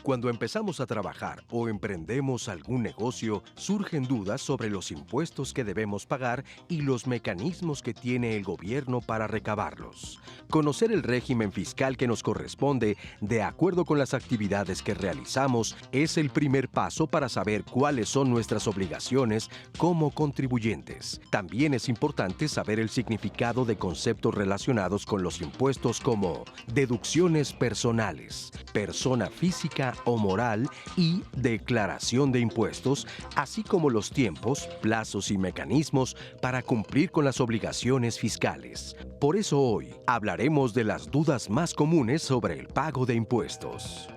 Cuando empezamos a trabajar o emprendemos algún negocio, surgen dudas sobre los impuestos que debemos pagar y los mecanismos que tiene el gobierno para recabarlos. Conocer el régimen fiscal que nos corresponde, de acuerdo con las actividades que realizamos, es el primer paso para saber cuáles son nuestras obligaciones como contribuyentes. También es importante saber el significado de conceptos relacionados con los impuestos como deducciones personales, persona física o moral y declaración de impuestos, así como los tiempos, plazos y mecanismos para cumplir con las obligaciones fiscales. Por eso hoy hablaremos de las dudas más comunes sobre el pago de impuestos.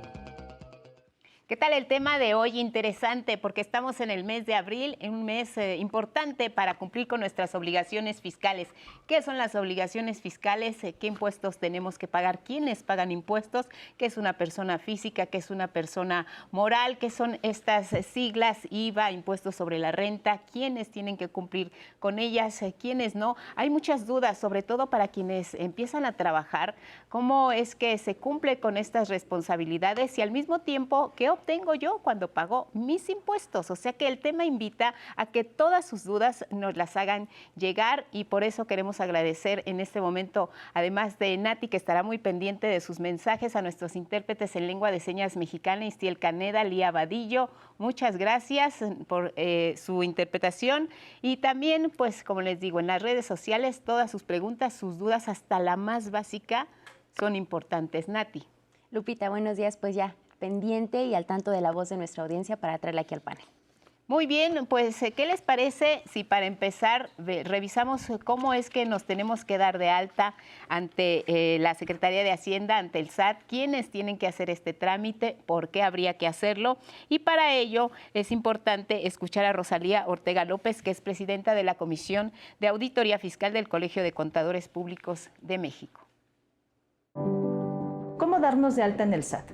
¿Qué tal el tema de hoy? Interesante, porque estamos en el mes de abril, en un mes importante para cumplir con nuestras obligaciones fiscales. ¿Qué son las obligaciones fiscales? ¿Qué impuestos tenemos que pagar? ¿Quiénes pagan impuestos? ¿Qué es una persona física? ¿Qué es una persona moral? ¿Qué son estas siglas? IVA, impuestos sobre la renta. ¿Quiénes tienen que cumplir con ellas? ¿Quiénes no? Hay muchas dudas, sobre todo para quienes empiezan a trabajar. ¿Cómo es que se cumple con estas responsabilidades y al mismo tiempo qué obtengo yo cuando pago mis impuestos? O sea que el tema invita a que todas sus dudas nos las hagan llegar y por eso queremos agradecer en este momento, además de Nati, que estará muy pendiente de sus mensajes, a nuestros intérpretes en lengua de señas mexicana, Istiel Caneda, Lía Vadillo. Muchas gracias por su interpretación y también, pues como les digo, en las redes sociales todas sus preguntas, sus dudas, hasta la más básica, son importantes. Nati. Lupita, buenos días, pues ya pendiente y al tanto de la voz de nuestra audiencia para traerla aquí al panel. Muy bien, pues ¿qué les parece si para empezar revisamos cómo es que nos tenemos que dar de alta ante la Secretaría de Hacienda, ante el SAT? ¿Quiénes tienen que hacer este trámite? ¿Por qué habría que hacerlo? Y para ello es importante escuchar a Rosalía Ortega López, que es presidenta de la Comisión de Auditoría Fiscal del Colegio de Contadores Públicos de México. ¿Cómo darnos de alta en el SAT?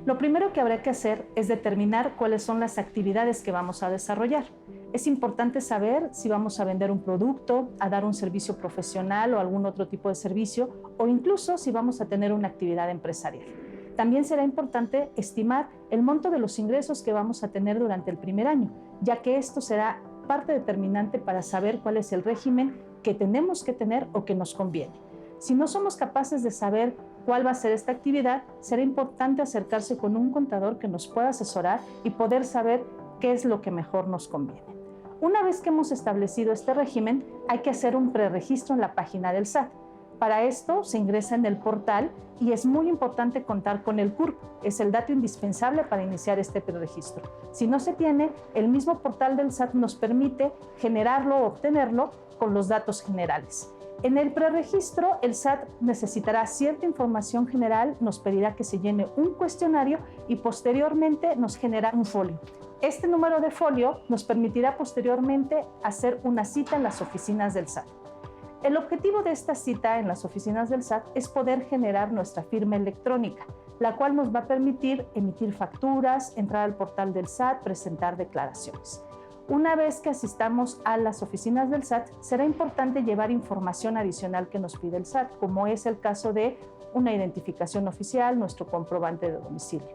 Lo primero que habrá que hacer es determinar cuáles son las actividades que vamos a desarrollar. Es importante saber si vamos a vender un producto, a dar un servicio profesional o algún otro tipo de servicio, o incluso si vamos a tener una actividad empresarial. También será importante estimar el monto de los ingresos que vamos a tener durante el primer año, ya que esto será parte determinante para saber cuál es el régimen que tenemos que tener o que nos conviene. Si no somos capaces de saber cuál va a ser esta actividad, será importante acercarse con un contador que nos pueda asesorar y poder saber qué es lo que mejor nos conviene. Una vez que hemos establecido este régimen, hay que hacer un preregistro en la página del SAT. Para esto se ingresa en el portal y es muy importante contar con el CURP. Es el dato indispensable para iniciar este preregistro. Si no se tiene, el mismo portal del SAT nos permite generarlo o obtenerlo con los datos generales. En el preregistro, el SAT necesitará cierta información general, nos pedirá que se llene un cuestionario y posteriormente nos genera un folio. Este número de folio nos permitirá posteriormente hacer una cita en las oficinas del SAT. El objetivo de esta cita en las oficinas del SAT es poder generar nuestra firma electrónica, la cual nos va a permitir emitir facturas, entrar al portal del SAT, presentar declaraciones. Una vez que asistamos a las oficinas del SAT, será importante llevar información adicional que nos pide el SAT, como es el caso de una identificación oficial, nuestro comprobante de domicilio.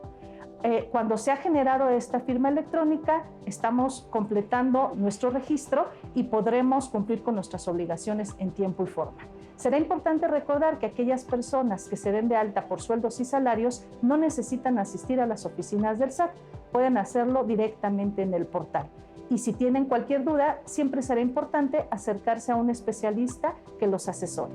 Cuando se ha generado esta firma electrónica, estamos completando nuestro registro y podremos cumplir con nuestras obligaciones en tiempo y forma. Será importante recordar que aquellas personas que se den de alta por sueldos y salarios no necesitan asistir a las oficinas del SAT, pueden hacerlo directamente en el portal. Y si tienen cualquier duda, siempre será importante acercarse a un especialista que los asesore.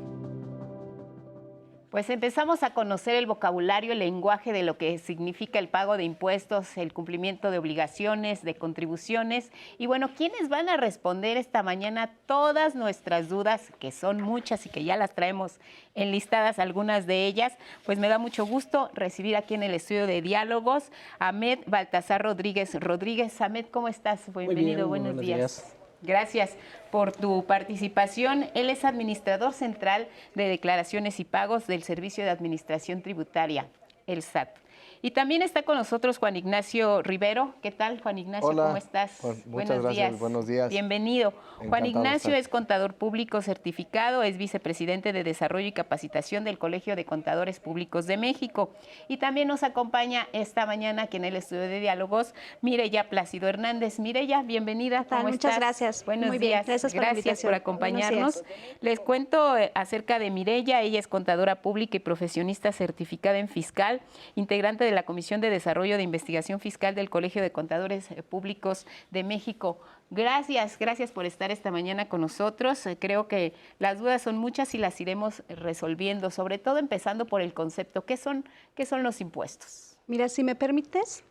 Pues empezamos a conocer el vocabulario, el lenguaje de lo que significa el pago de impuestos, el cumplimiento de obligaciones, de contribuciones. Y bueno, ¿quiénes van a responder esta mañana todas nuestras dudas, que son muchas y que ya las traemos enlistadas algunas de ellas? Pues me da mucho gusto recibir aquí en el estudio de diálogos a Ahmed Baltasar Rodríguez. Ahmed, ¿cómo estás? Bienvenido, buenos días. Gracias por tu participación. Él es administrador central de declaraciones y pagos del Servicio de Administración Tributaria, el SAT. Y también está con nosotros Juan Ignacio Rivero. ¿Qué tal, Juan Ignacio? Hola. ¿Cómo estás? Muchas gracias. Buenos días. Bienvenido. Encantado Juan de Ignacio estar. es contador público certificado, es vicepresidente de Desarrollo y Capacitación del Colegio de Contadores Públicos de México. Y también nos acompaña esta mañana aquí en el estudio de diálogos Mireya Plácido Hernández. Mireya, bienvenida. ¿Qué tal? ¿Cómo Muchas estás? gracias. Buenos Muy bien. días. Gracias por la invitación. por acompañarnos. Buenos días. Les cuento acerca de Mireya. Ella es contadora pública y profesionista certificada en fiscal, integrante de la Comisión de Desarrollo de Investigación Fiscal del Colegio de Contadores Públicos de México. Gracias por estar esta mañana con nosotros. Creo que las dudas son muchas y las iremos resolviendo, sobre todo empezando por el concepto. ¿Qué son los impuestos? Mira, si me permites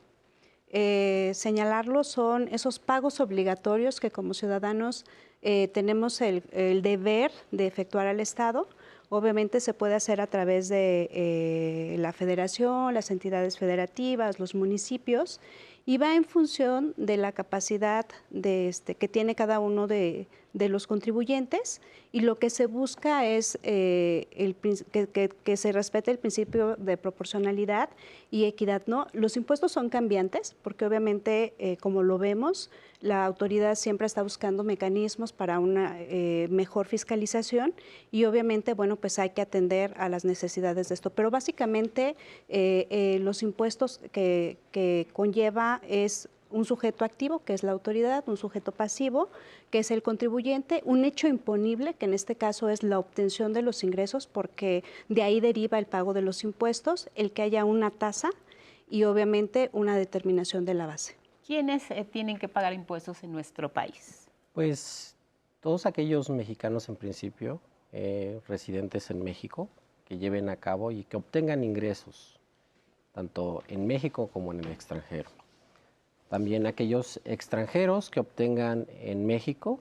señalarlo, son esos pagos obligatorios que como ciudadanos tenemos el deber de efectuar al Estado. Obviamente se puede hacer a través de la federación, las entidades federativas, los municipios, y va en función de la capacidad que tiene cada uno de los contribuyentes, y lo que se busca es que se respete el principio de proporcionalidad y equidad, ¿no? Los impuestos son cambiantes porque obviamente, como lo vemos, la autoridad siempre está buscando mecanismos para una mejor fiscalización y obviamente, bueno, pues hay que atender a las necesidades de esto. Pero básicamente los impuestos que conlleva es un sujeto activo, que es la autoridad, un sujeto pasivo, que es el contribuyente, un hecho imponible, que en este caso es la obtención de los ingresos, porque de ahí deriva el pago de los impuestos, el que haya una tasa y obviamente una determinación de la base. ¿Quiénes tienen que pagar impuestos en nuestro país? Pues todos aquellos mexicanos en principio, residentes en México, que lleven a cabo y que obtengan ingresos, tanto en México como en el extranjero. También aquellos extranjeros que obtengan en México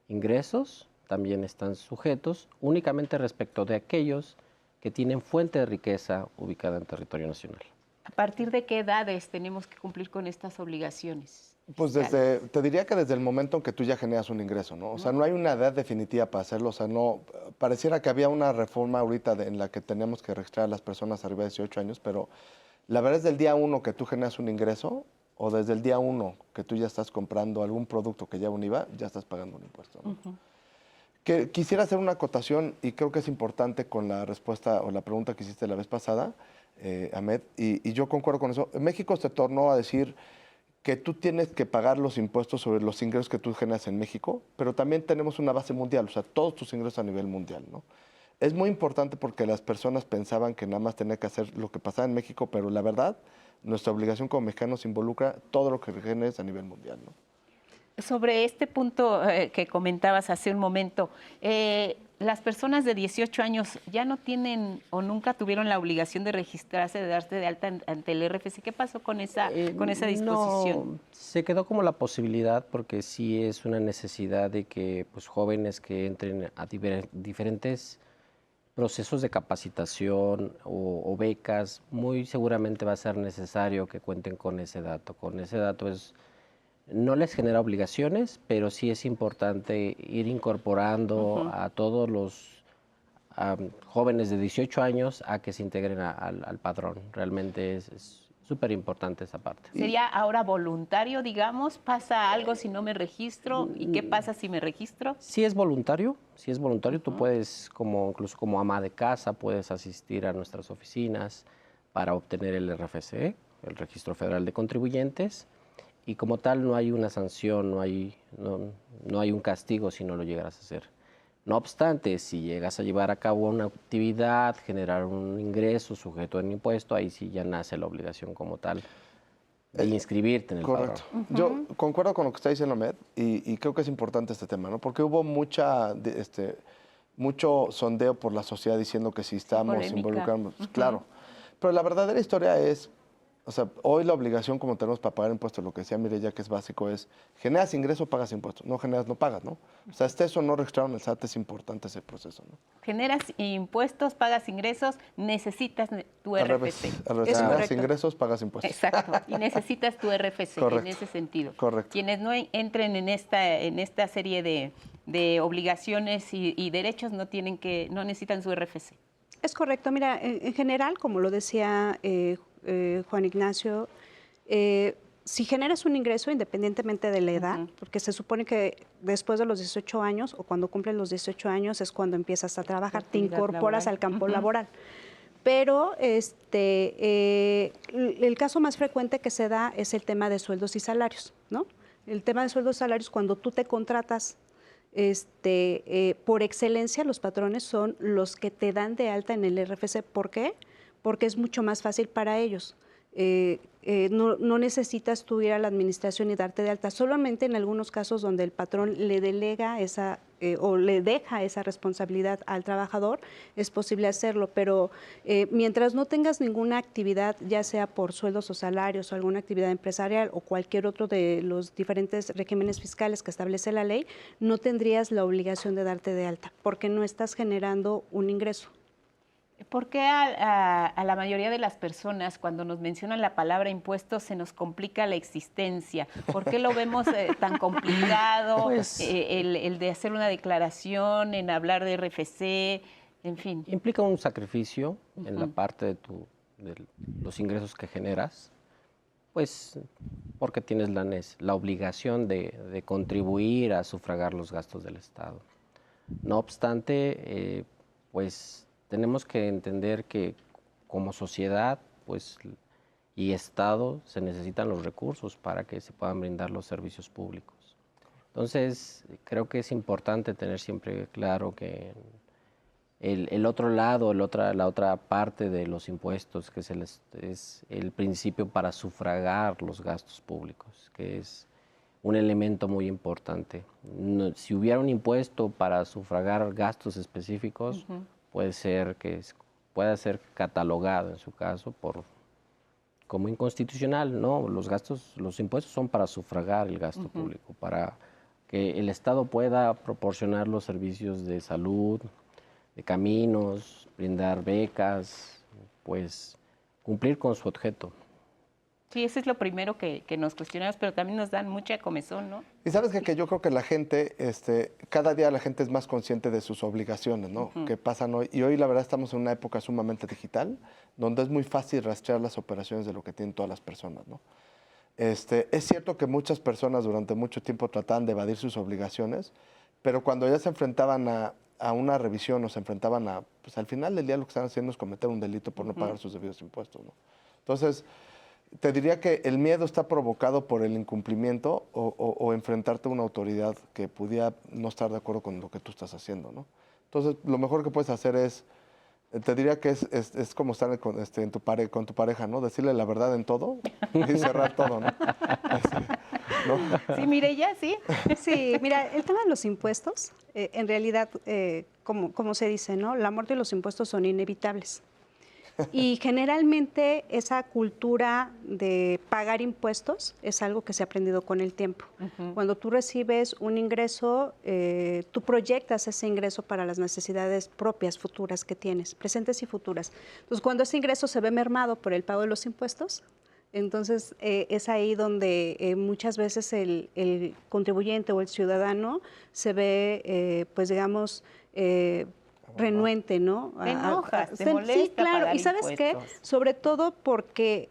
ingresos también están sujetos únicamente respecto de aquellos que tienen fuente de riqueza ubicada en territorio nacional. ¿A partir de qué edades tenemos que cumplir con estas obligaciones? Pues te diría que desde el momento en que tú ya generas un ingreso, ¿no? O sea, no hay una edad definitiva para hacerlo. O sea, no, pareciera que había una reforma ahorita en la que tenemos que registrar a las personas arriba de 18 años, pero la verdad es del día 1 que tú generas un ingreso, o desde el día 1 que tú ya estás comprando algún producto que lleva un IVA, ya estás pagando un impuesto, ¿no? Que quisiera hacer una acotación y creo que es importante con la respuesta o la pregunta que hiciste la vez pasada, Ahmed, y yo concuerdo con eso. México se tornó a decir que tú tienes que pagar los impuestos sobre los ingresos que tú generas en México, pero también tenemos una base mundial, o sea, todos tus ingresos a nivel mundial, ¿no? Es muy importante porque las personas pensaban que nada más tenía que hacer lo que pasaba en México, pero la verdad, nuestra obligación como mexicanos involucra todo lo que generes a nivel mundial, ¿no? Sobre este punto que comentabas hace un momento, las personas de 18 años ya no tienen o nunca tuvieron la obligación de registrarse, de darse de alta ante el RFC. ¿Qué pasó con esa disposición? No, se quedó como la posibilidad porque sí es una necesidad de que pues, jóvenes que entren a diferentes procesos de capacitación o becas, muy seguramente va a ser necesario que cuenten con ese dato. Con ese dato no les genera obligaciones, pero sí es importante ir incorporando a todos los jóvenes de 18 años a que se integren al padrón. Realmente es súper importante esa parte. ¿Sería ahora voluntario, digamos? ¿Pasa algo si no me registro? ¿Y qué pasa si me registro? Sí es voluntario, tú puedes, incluso como ama de casa, puedes asistir a nuestras oficinas para obtener el RFC, el Registro Federal de Contribuyentes, y como tal no hay una sanción, no hay un castigo si no lo llegaras a hacer. No obstante, si llegas a llevar a cabo una actividad, generar un ingreso sujeto en impuesto, ahí sí ya nace la obligación como tal de inscribirte en el padrón. Correcto. Yo concuerdo con lo que está diciendo Ahmed y creo que es importante este tema, ¿no? Porque hubo mucho sondeo por la sociedad diciendo que si estamos involucrando, claro. Pero la verdadera historia es, o sea, hoy la obligación como tenemos para pagar impuestos, lo que decía Mireya que es básico, es generas ingreso, pagas impuestos. No generas, no pagas, ¿no? O sea, estés o no registrado en el SAT, es importante ese proceso, ¿no? Generas impuestos, pagas ingresos, necesitas tu RFC. Al revés, generas ingresos, pagas impuestos. Exacto, y necesitas tu RFC en ese sentido. Correcto. Quienes no entren en esta serie de obligaciones y derechos no necesitan su RFC. Es correcto. Mira, en general, como lo decía Juan Ignacio, si generas un ingreso independientemente de la edad, porque se supone que después de los 18 años o cuando cumples los 18 años es cuando empiezas a trabajar, te incorporas al campo laboral. Pero el caso más frecuente que se da es el tema de sueldos y salarios, ¿no? El tema de sueldos y salarios, cuando tú te contratas, por excelencia los patrones son los que te dan de alta en el RFC. ¿Por qué? Porque es mucho más fácil para ellos. No necesitas tú ir a la administración y darte de alta, solamente en algunos casos donde el patrón le delega o le deja esa responsabilidad al trabajador, es posible hacerlo, pero mientras no tengas ninguna actividad, ya sea por sueldos o salarios o alguna actividad empresarial o cualquier otro de los diferentes regímenes fiscales que establece la ley, no tendrías la obligación de darte de alta, porque no estás generando un ingreso. ¿Por qué a la mayoría de las personas cuando nos mencionan la palabra impuestos se nos complica la existencia? ¿Por qué lo vemos tan complicado Pues, el de hacer una declaración, en hablar de RFC, en fin? implica un sacrificio en la parte de los ingresos que generas, pues porque tienes la obligación de contribuir a sufragar los gastos del Estado. No obstante, pues tenemos que entender que como sociedad, pues, y Estado se necesitan los recursos para que se puedan brindar los servicios públicos. Entonces, creo que es importante tener siempre claro que el otro lado, la otra parte de los impuestos, que es el principio para sufragar los gastos públicos, que es un elemento muy importante. Si hubiera un impuesto para sufragar gastos específicos, puede ser que pueda ser catalogado en su caso como inconstitucional. No, los impuestos son para sufragar el gasto público, para que el Estado pueda proporcionar los servicios de salud, de caminos, brindar becas, pues cumplir con su objeto. Sí, eso es lo primero que nos cuestionamos, pero también nos dan mucha comezón, ¿no? Y sabes que yo creo que la gente, cada día la gente es más consciente de sus obligaciones, ¿no? Que pasan hoy. Y hoy la verdad estamos en una época sumamente digital, donde es muy fácil rastrear las operaciones de lo que tienen todas las personas, ¿no? Es cierto que muchas personas durante mucho tiempo trataban de evadir sus obligaciones, pero cuando ya se enfrentaban a una revisión o se enfrentaban pues al final del día lo que están haciendo es cometer un delito por no pagar sus debidos impuestos, ¿no? Entonces, te diría que el miedo está provocado por el incumplimiento o enfrentarte a una autoridad que pudiera no estar de acuerdo con lo que tú estás haciendo, ¿no? Entonces, lo mejor que puedes hacer te diría que es como estar con tu pareja, ¿no? Decirle la verdad en todo y cerrar todo, ¿no? ¿No? Sí, Mireya, sí. Sí, mira, el tema de los impuestos, en realidad, como se dice, ¿no? La muerte y los impuestos son inevitables. Y generalmente esa cultura de pagar impuestos es algo que se ha aprendido con el tiempo. Cuando tú recibes un ingreso, tú proyectas ese ingreso para las necesidades propias, futuras que tienes, presentes y futuras. Entonces, cuando ese ingreso se ve mermado por el pago de los impuestos, entonces es ahí donde muchas veces el contribuyente o el ciudadano se ve, pues digamos, renuente, ¿no? Te enojas, te molesta. Sí, claro. Pagar ¿Y sabes impuestos. qué? Sobre todo porque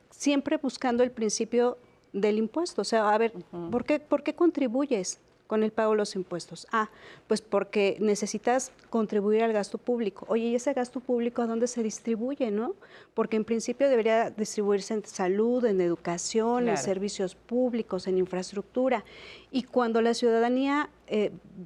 siempre buscando el principio del impuesto. O sea, a ver, ¿por qué contribuyes con el pago de los impuestos? Pues porque necesitas contribuir al gasto público. Oye, ¿y ese gasto público a dónde se distribuye, no? Porque en principio debería distribuirse en salud, en educación, en servicios públicos, en infraestructura. Y cuando la ciudadanía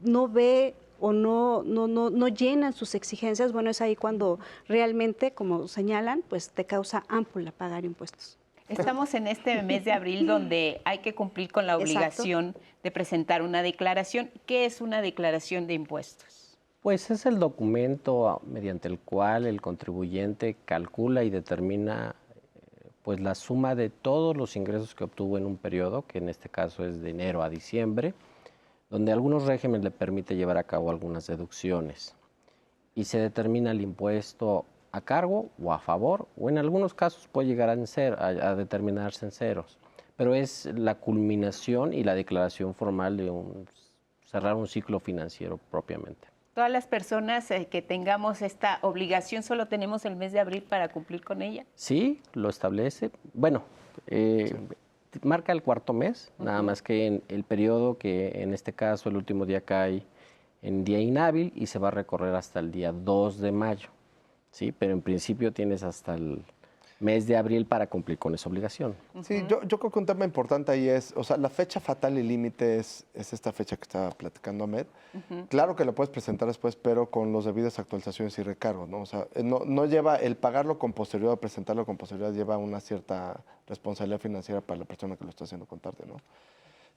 no ve o no llenan sus exigencias, bueno, es ahí cuando realmente, como señalan, pues te causa ámpula pagar impuestos. Estamos en este mes de abril donde hay que cumplir con la obligación de presentar una declaración. ¿Qué es una declaración de impuestos? Pues es el documento mediante el cual el contribuyente calcula y determina pues la suma de todos los ingresos que obtuvo en un periodo, que en este caso es de enero a diciembre, donde algunos regímenes le permite llevar a cabo algunas deducciones y se determina el impuesto a cargo o a favor, o en algunos casos puede llegar a determinarse en ceros, pero es la culminación y la declaración formal de cerrar un ciclo financiero propiamente. Todas las personas que tengamos esta obligación, ¿solo tenemos el mes de abril para cumplir con ella? Sí, lo establece. Bueno, marca el cuarto mes, nada más que en el periodo que en este caso el último día cae en día inhábil y se va a recorrer hasta el día 2 de mayo. Sí, pero en principio tienes hasta el mes de abril para cumplir con esa obligación. Sí, yo creo que un tema importante ahí es, o sea, la fecha fatal y límite es esta fecha que estaba platicando Ahmed. Claro que la puedes presentar después, pero con los debidas actualizaciones y recargos, ¿no? O sea, no lleva, el pagarlo con posterioridad, presentarlo con posterioridad, lleva una cierta responsabilidad financiera para la persona que lo está haciendo con tarde, ¿no?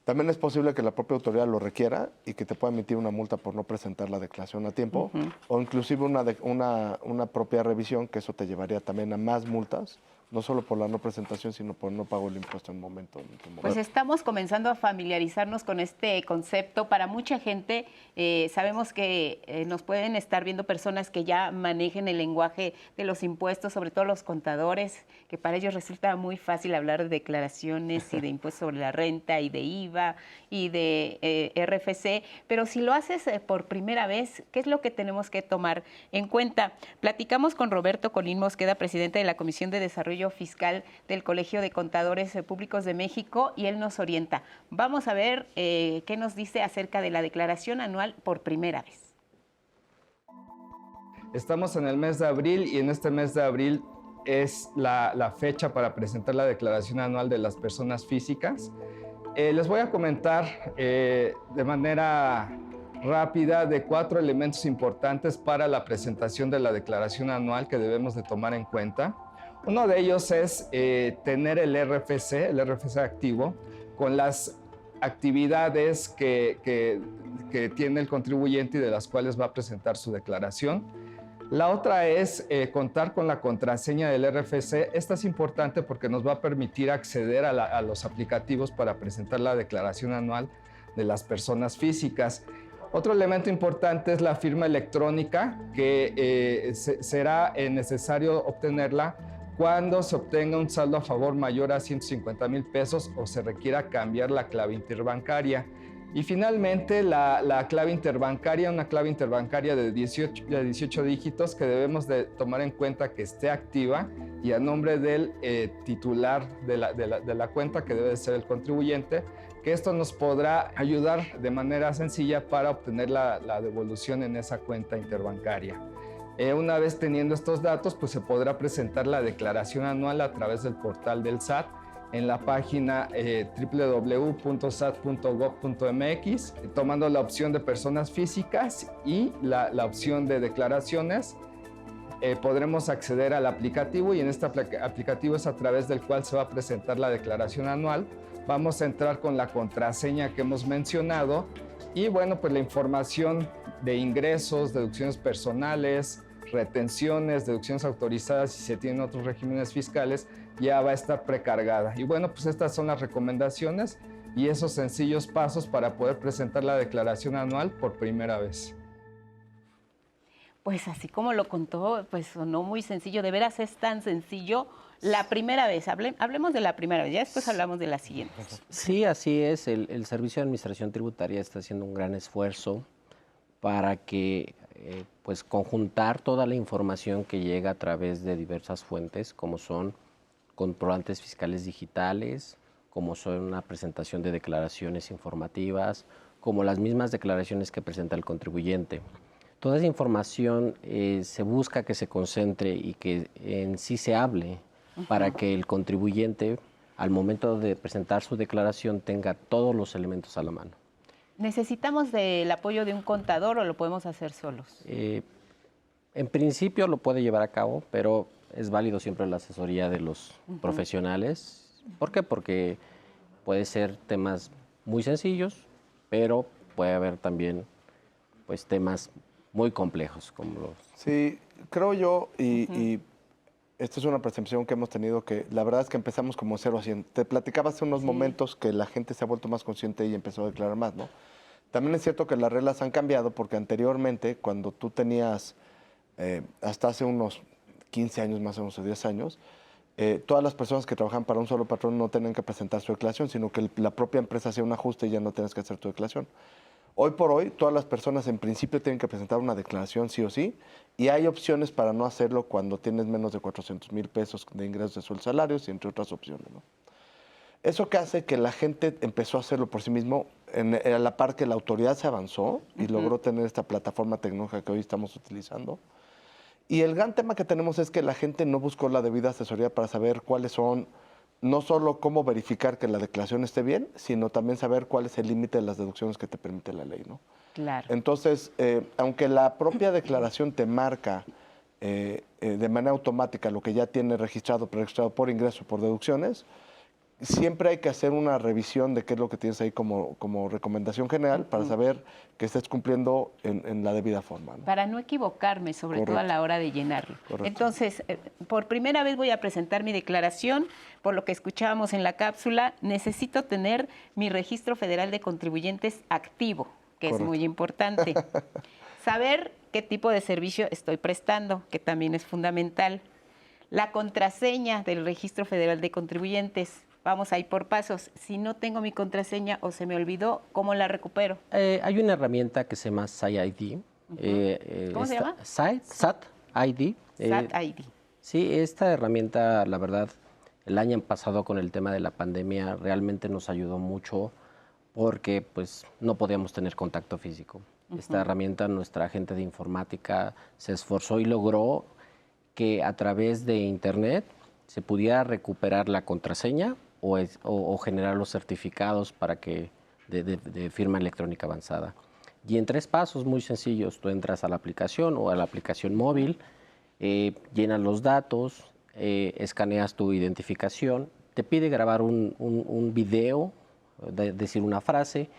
También es posible que la propia autoridad lo requiera y que te pueda emitir una multa por no presentar la declaración a tiempo, o inclusive una propia revisión, que eso te llevaría también a más multas, no solo por la no presentación, sino por no pago el impuesto en momento. Pues estamos comenzando a familiarizarnos con este concepto. Para mucha gente, sabemos que nos pueden estar viendo personas que ya manejen el lenguaje de los impuestos, sobre todo los contadores, que para ellos resulta muy fácil hablar de declaraciones y de impuestos sobre la renta y de IVA y de RFC, pero si lo haces por primera vez, ¿qué es lo que tenemos que tomar en cuenta? Platicamos con Roberto Colín Mosqueda, presidente de la Comisión de Desarrollo Fiscal del Colegio de Contadores Públicos de México, y él nos orienta. Vamos a ver qué nos dice acerca de la declaración anual por primera vez. Estamos en el mes de abril y en este mes de abril es la fecha para presentar la declaración anual de las personas físicas. Les voy a comentar de manera rápida de 4 elementos importantes para la presentación de la declaración anual que debemos de tomar en cuenta. Uno de ellos es tener el RFC activo, con las actividades que tiene el contribuyente y de las cuales va a presentar su declaración. La otra es contar con la contraseña del RFC. Esta es importante porque nos va a permitir acceder a los aplicativos para presentar la declaración anual de las personas físicas. Otro elemento importante es la firma electrónica, que será necesario obtenerla cuando se obtenga un saldo a favor mayor a 150,000 pesos o se requiera cambiar la clave interbancaria. Y finalmente, la clave interbancaria, una clave interbancaria de 18 dígitos que debemos de tomar en cuenta que esté activa y a nombre del titular de la cuenta, que debe de ser el contribuyente, que esto nos podrá ayudar de manera sencilla para obtener la devolución en esa cuenta interbancaria. Una vez teniendo estos datos, pues se podrá presentar la declaración anual a través del portal del SAT en la página www.sat.gov.mx, tomando la opción de personas físicas y la opción de declaraciones. Podremos acceder al aplicativo y en este aplicativo es a través del cual se va a presentar la declaración anual. Vamos a entrar con la contraseña que hemos mencionado y bueno, pues la información de ingresos, deducciones personales, retenciones, deducciones autorizadas si se tienen otros regímenes fiscales, ya va a estar precargada. Y bueno, pues estas son las recomendaciones y esos sencillos pasos para poder presentar la declaración anual por primera vez. Pues así como lo contó, pues sonó muy sencillo. De veras es tan sencillo. La primera vez, hablemos de la primera vez, ya después hablamos de las siguientes. Sí, así es. El Servicio de Administración Tributaria está haciendo un gran esfuerzo para que pues conjuntar toda la información que llega a través de diversas fuentes, como son comprobantes fiscales digitales, como son una presentación de declaraciones informativas, como las mismas declaraciones que presenta el contribuyente. Toda esa información se busca que se concentre y que en sí se hable para que el contribuyente, al momento de presentar su declaración, tenga todos los elementos a la mano. ¿Necesitamos del apoyo de un contador o lo podemos hacer solos? En principio lo puede llevar a cabo, pero es válido siempre la asesoría de los profesionales. ¿Por qué? Porque puede ser temas muy sencillos, pero puede haber también pues, temas muy complejos. Como los... Sí, creo yo, y esta es una percepción que hemos tenido, que la verdad es que empezamos como 0 a 100. Te platicaba hace unos momentos que la gente se ha vuelto más consciente y empezó a declarar más, ¿no? También es cierto que las reglas han cambiado porque anteriormente, cuando tú tenías, hasta hace unos 15 años más o menos, o 10 años, todas las personas que trabajan para un solo patrón no tenían que presentar su declaración, sino que la propia empresa hacía un ajuste y ya no tienes que hacer tu declaración. Hoy por hoy, todas las personas en principio tienen que presentar una declaración sí o sí, y hay opciones para no hacerlo cuando tienes menos de 400,000 pesos de ingresos de sueldos salarios y entre otras opciones, ¿no? Eso que hace que la gente empezó a hacerlo por sí mismo, a la par que la autoridad se avanzó y logró tener esta plataforma tecnológica que hoy estamos utilizando. Y el gran tema que tenemos es que la gente no buscó la debida asesoría para saber cuáles son, no solo cómo verificar que la declaración esté bien, sino también saber cuál es el límite de las deducciones que te permite la ley, ¿no? Claro. Entonces, aunque la propia declaración te marca de manera automática lo que ya tiene registrado, preregistrado por ingreso, por deducciones, siempre hay que hacer una revisión de qué es lo que tienes ahí como recomendación general para saber que estés cumpliendo en la debida forma, ¿no? Para no equivocarme, sobre todo a la hora de llenarlo. Correcto. Entonces, por primera vez voy a presentar mi declaración. Por lo que escuchábamos en la cápsula, necesito tener mi registro federal de contribuyentes activo, que Correcto. es muy importante. Saber qué tipo de servicio estoy prestando, que también es fundamental. La contraseña del registro federal de contribuyentes. Vamos a ir por pasos. Si no tengo mi contraseña o se me olvidó, ¿cómo la recupero? Hay una herramienta que se llama SAT-ID. ¿Cómo se llama? SAT-ID. SAT-ID. Sí, esta herramienta, la verdad, el año pasado con el tema de la pandemia realmente nos ayudó mucho porque pues no podíamos tener contacto físico. Esta herramienta, nuestra agente de informática se esforzó y logró que a través de Internet se pudiera recuperar la contraseña o generar los certificados para que de firma electrónica avanzada. Y en 3 pasos muy sencillos, tú entras a la aplicación o a la aplicación móvil, llenas los datos, escaneas tu identificación, te pide grabar un video, decir una frase,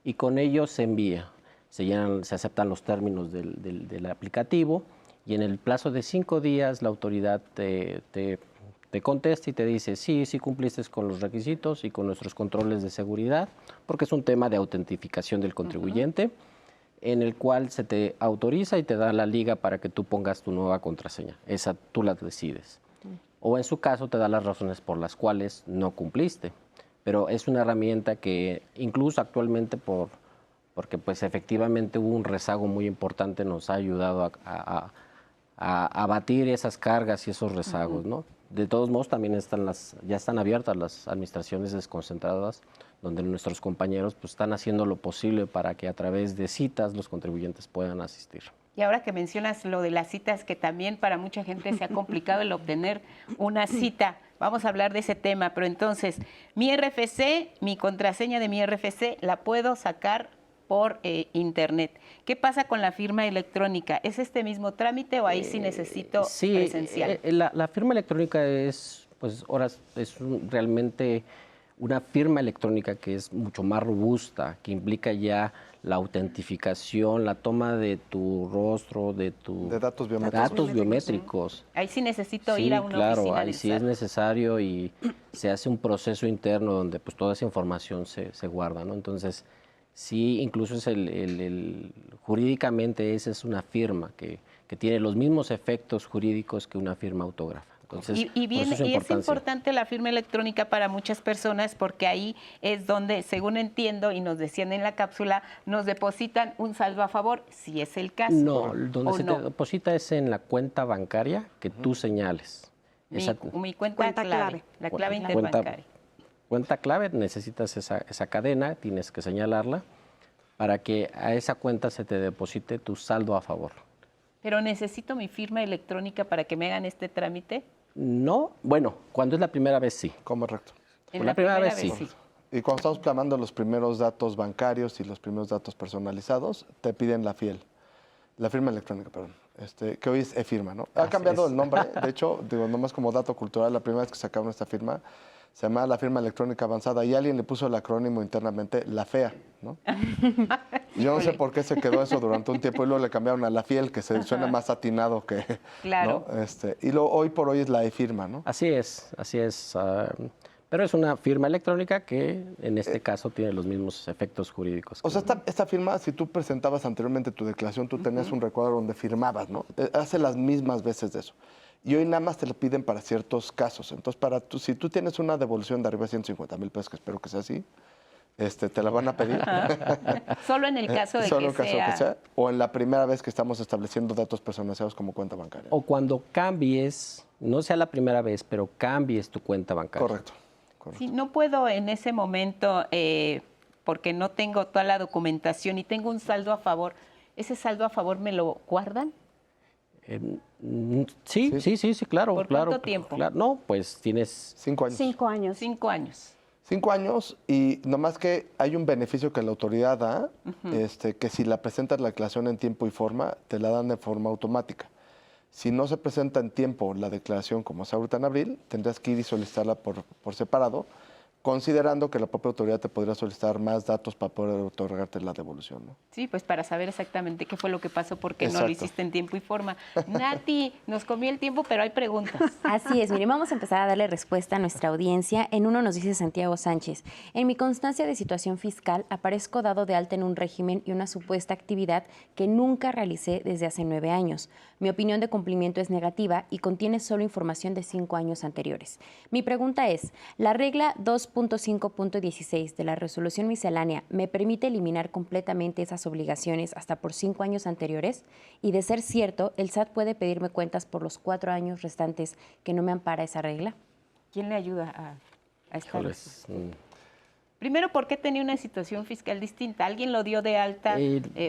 y con ello se envía. Se aceptan los términos del aplicativo, y en el plazo de 5 días la autoridad te contesta y te dice, sí cumpliste con los requisitos y con nuestros controles de seguridad, porque es un tema de autentificación del contribuyente, en el cual se te autoriza y te da la liga para que tú pongas tu nueva contraseña. Esa tú la decides. O en su caso te da las razones por las cuales no cumpliste. Pero es una herramienta que incluso actualmente porque pues efectivamente hubo un rezago muy importante, nos ha ayudado a abatir esas cargas y esos rezagos, ¿no? De todos modos, también ya están abiertas las administraciones desconcentradas, donde nuestros compañeros pues, están haciendo lo posible para que a través de citas los contribuyentes puedan asistir. Y ahora que mencionas lo de las citas, que también para mucha gente se ha complicado el obtener una cita, vamos a hablar de ese tema, pero entonces, mi RFC, mi contraseña de mi RFC, la puedo sacar por internet. ¿Qué pasa con la firma electrónica? ¿Es este mismo trámite o ahí sí necesito presencial? La firma electrónica es, pues, ahora realmente una firma electrónica que es mucho más robusta, que implica ya la autentificación, la toma de tu rostro, de datos biométricos. Ahí sí necesito ir a una oficina. Ahí sí es necesario y se hace un proceso interno donde pues toda esa información se guarda, ¿no? Entonces, sí, incluso es jurídicamente esa es una firma que tiene los mismos efectos jurídicos que una firma autógrafa. Entonces, es importante la firma electrónica para muchas personas porque ahí es donde, según entiendo y nos decían en la cápsula, nos depositan un saldo a favor, si es el caso. No, donde se te deposita es en la cuenta bancaria que tú señales. Mi cuenta clave, la clave interbancaria. Cuenta clave, necesitas esa cadena, tienes que señalarla para que a esa cuenta se te deposite tu saldo a favor. ¿Pero necesito mi firma electrónica para que me hagan este trámite? No, bueno, cuando es la primera vez sí. Correcto. La primera vez sí. Y cuando estamos clamando los primeros datos bancarios y los primeros datos personalizados, te piden la firma electrónica, perdón. Que hoy es e-firma, ¿no? Ha cambiado el nombre, de hecho, digo, nomás como dato cultural, la primera vez que sacaron esta firma, se llamaba la firma electrónica avanzada y alguien le puso el acrónimo internamente, la FEA, ¿no? Yo no sé por qué se quedó eso durante un tiempo y luego le cambiaron a la FIEL, que se suena más atinado que... Claro. ¿no? Y hoy por hoy es la e-firma, ¿no? Así es. Pero es una firma electrónica que en este caso tiene los mismos efectos jurídicos. O sea, esta firma, si tú presentabas anteriormente tu declaración, tú tenías un recuadro donde firmabas, ¿no? Hace las mismas veces de eso. Y hoy nada más te lo piden para ciertos casos. Entonces, si tú tienes una devolución de arriba de 150,000 pesos, que espero que sea así, te la van a pedir. Solo en el caso de Solo que en caso sea... que sea. O en la primera vez que estamos estableciendo datos personalizados como cuenta bancaria. O cuando cambies, no sea la primera vez, pero cambies tu cuenta bancaria. Correcto. Sí, no puedo en ese momento, porque no tengo toda la documentación y tengo un saldo a favor. ¿Ese saldo a favor me lo guardan? Sí, claro. ¿Por claro, cuánto tiempo? Claro. No, pues tienes 5 años. 5 años. 5 años. 5 años y nomás que hay un beneficio que la autoridad da, que si la presentas la declaración en tiempo y forma, te la dan de forma automática. Si no se presenta en tiempo la declaración como es ahorita en abril, tendrás que ir y solicitarla por separado, considerando que la propia autoridad te podría solicitar más datos para poder otorgarte la devolución, ¿no? Sí, pues para saber exactamente qué fue lo que pasó, porque no lo Exacto. hiciste en tiempo y forma. Nati, nos comió el tiempo, pero hay preguntas. Así es, miren, vamos a empezar a darle respuesta a nuestra audiencia. En uno nos dice Santiago Sánchez: en mi constancia de situación fiscal aparezco dado de alta en un régimen y una supuesta actividad que nunca realicé desde hace 9 años. Mi opinión de cumplimiento es negativa y contiene solo información de 5 años anteriores. Mi pregunta es, ¿la regla 2.5.16 de la resolución miscelánea me permite eliminar completamente esas obligaciones hasta por 5 años anteriores? Y de ser cierto, ¿el SAT puede pedirme cuentas por los 4 años restantes que no me ampara esa regla? ¿Quién le ayuda a esta Híjoles, Primero, ¿por qué tenía una situación fiscal distinta? ¿Alguien lo dio de alta,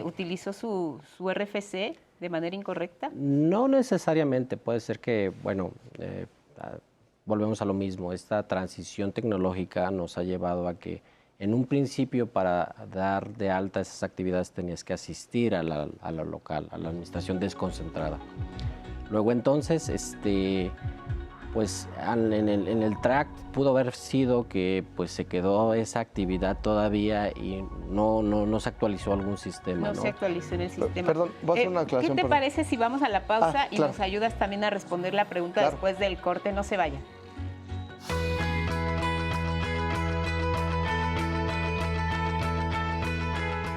utilizó su RFC de manera incorrecta? No necesariamente, puede ser que, bueno, volvemos a lo mismo, esta transición tecnológica nos ha llevado a que en un principio para dar de alta esas actividades tenías que asistir a lo local, a la administración desconcentrada. Luego entonces, pues en el track pudo haber sido que pues se quedó esa actividad todavía y no se actualizó algún sistema. No se actualizó en el sistema. Perdón, voy a hacer una aclaración. ¿Qué te parece si vamos a la pausa y claro. nos ayudas también a responder la pregunta después del corte? No se vayan.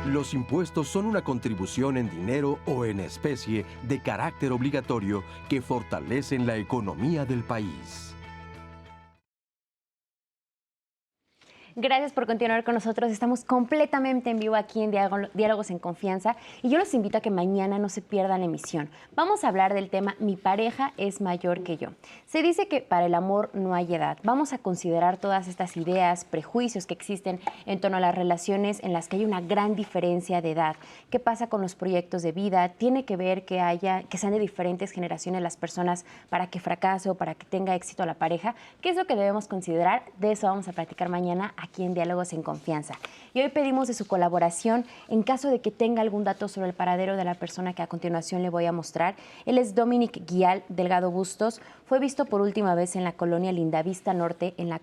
Los impuestos son una contribución en dinero o en especie de carácter obligatorio que fortalecen la economía del país. Gracias por continuar con nosotros. Estamos completamente en vivo aquí en Diálogos en Confianza y yo los invito a que mañana no se pierdan la emisión. Vamos a hablar del tema Mi pareja es mayor que yo. Se dice que para el amor no hay edad. Vamos a considerar todas estas ideas, prejuicios que existen en torno a las relaciones en las que hay una gran diferencia de edad. ¿Qué pasa con los proyectos de vida? ¿Tiene que ver que sean de diferentes generaciones las personas para que fracase o para que tenga éxito la pareja? ¿Qué es lo que debemos considerar? De eso vamos a platicar mañana aquí en Diálogos en Confianza. Y hoy pedimos de su colaboración en caso de que tenga algún dato sobre el paradero de la persona que a continuación le voy a mostrar. Él es Dominic Guial Delgado Bustos. Fue visto por última vez en la colonia Lindavista Norte, en la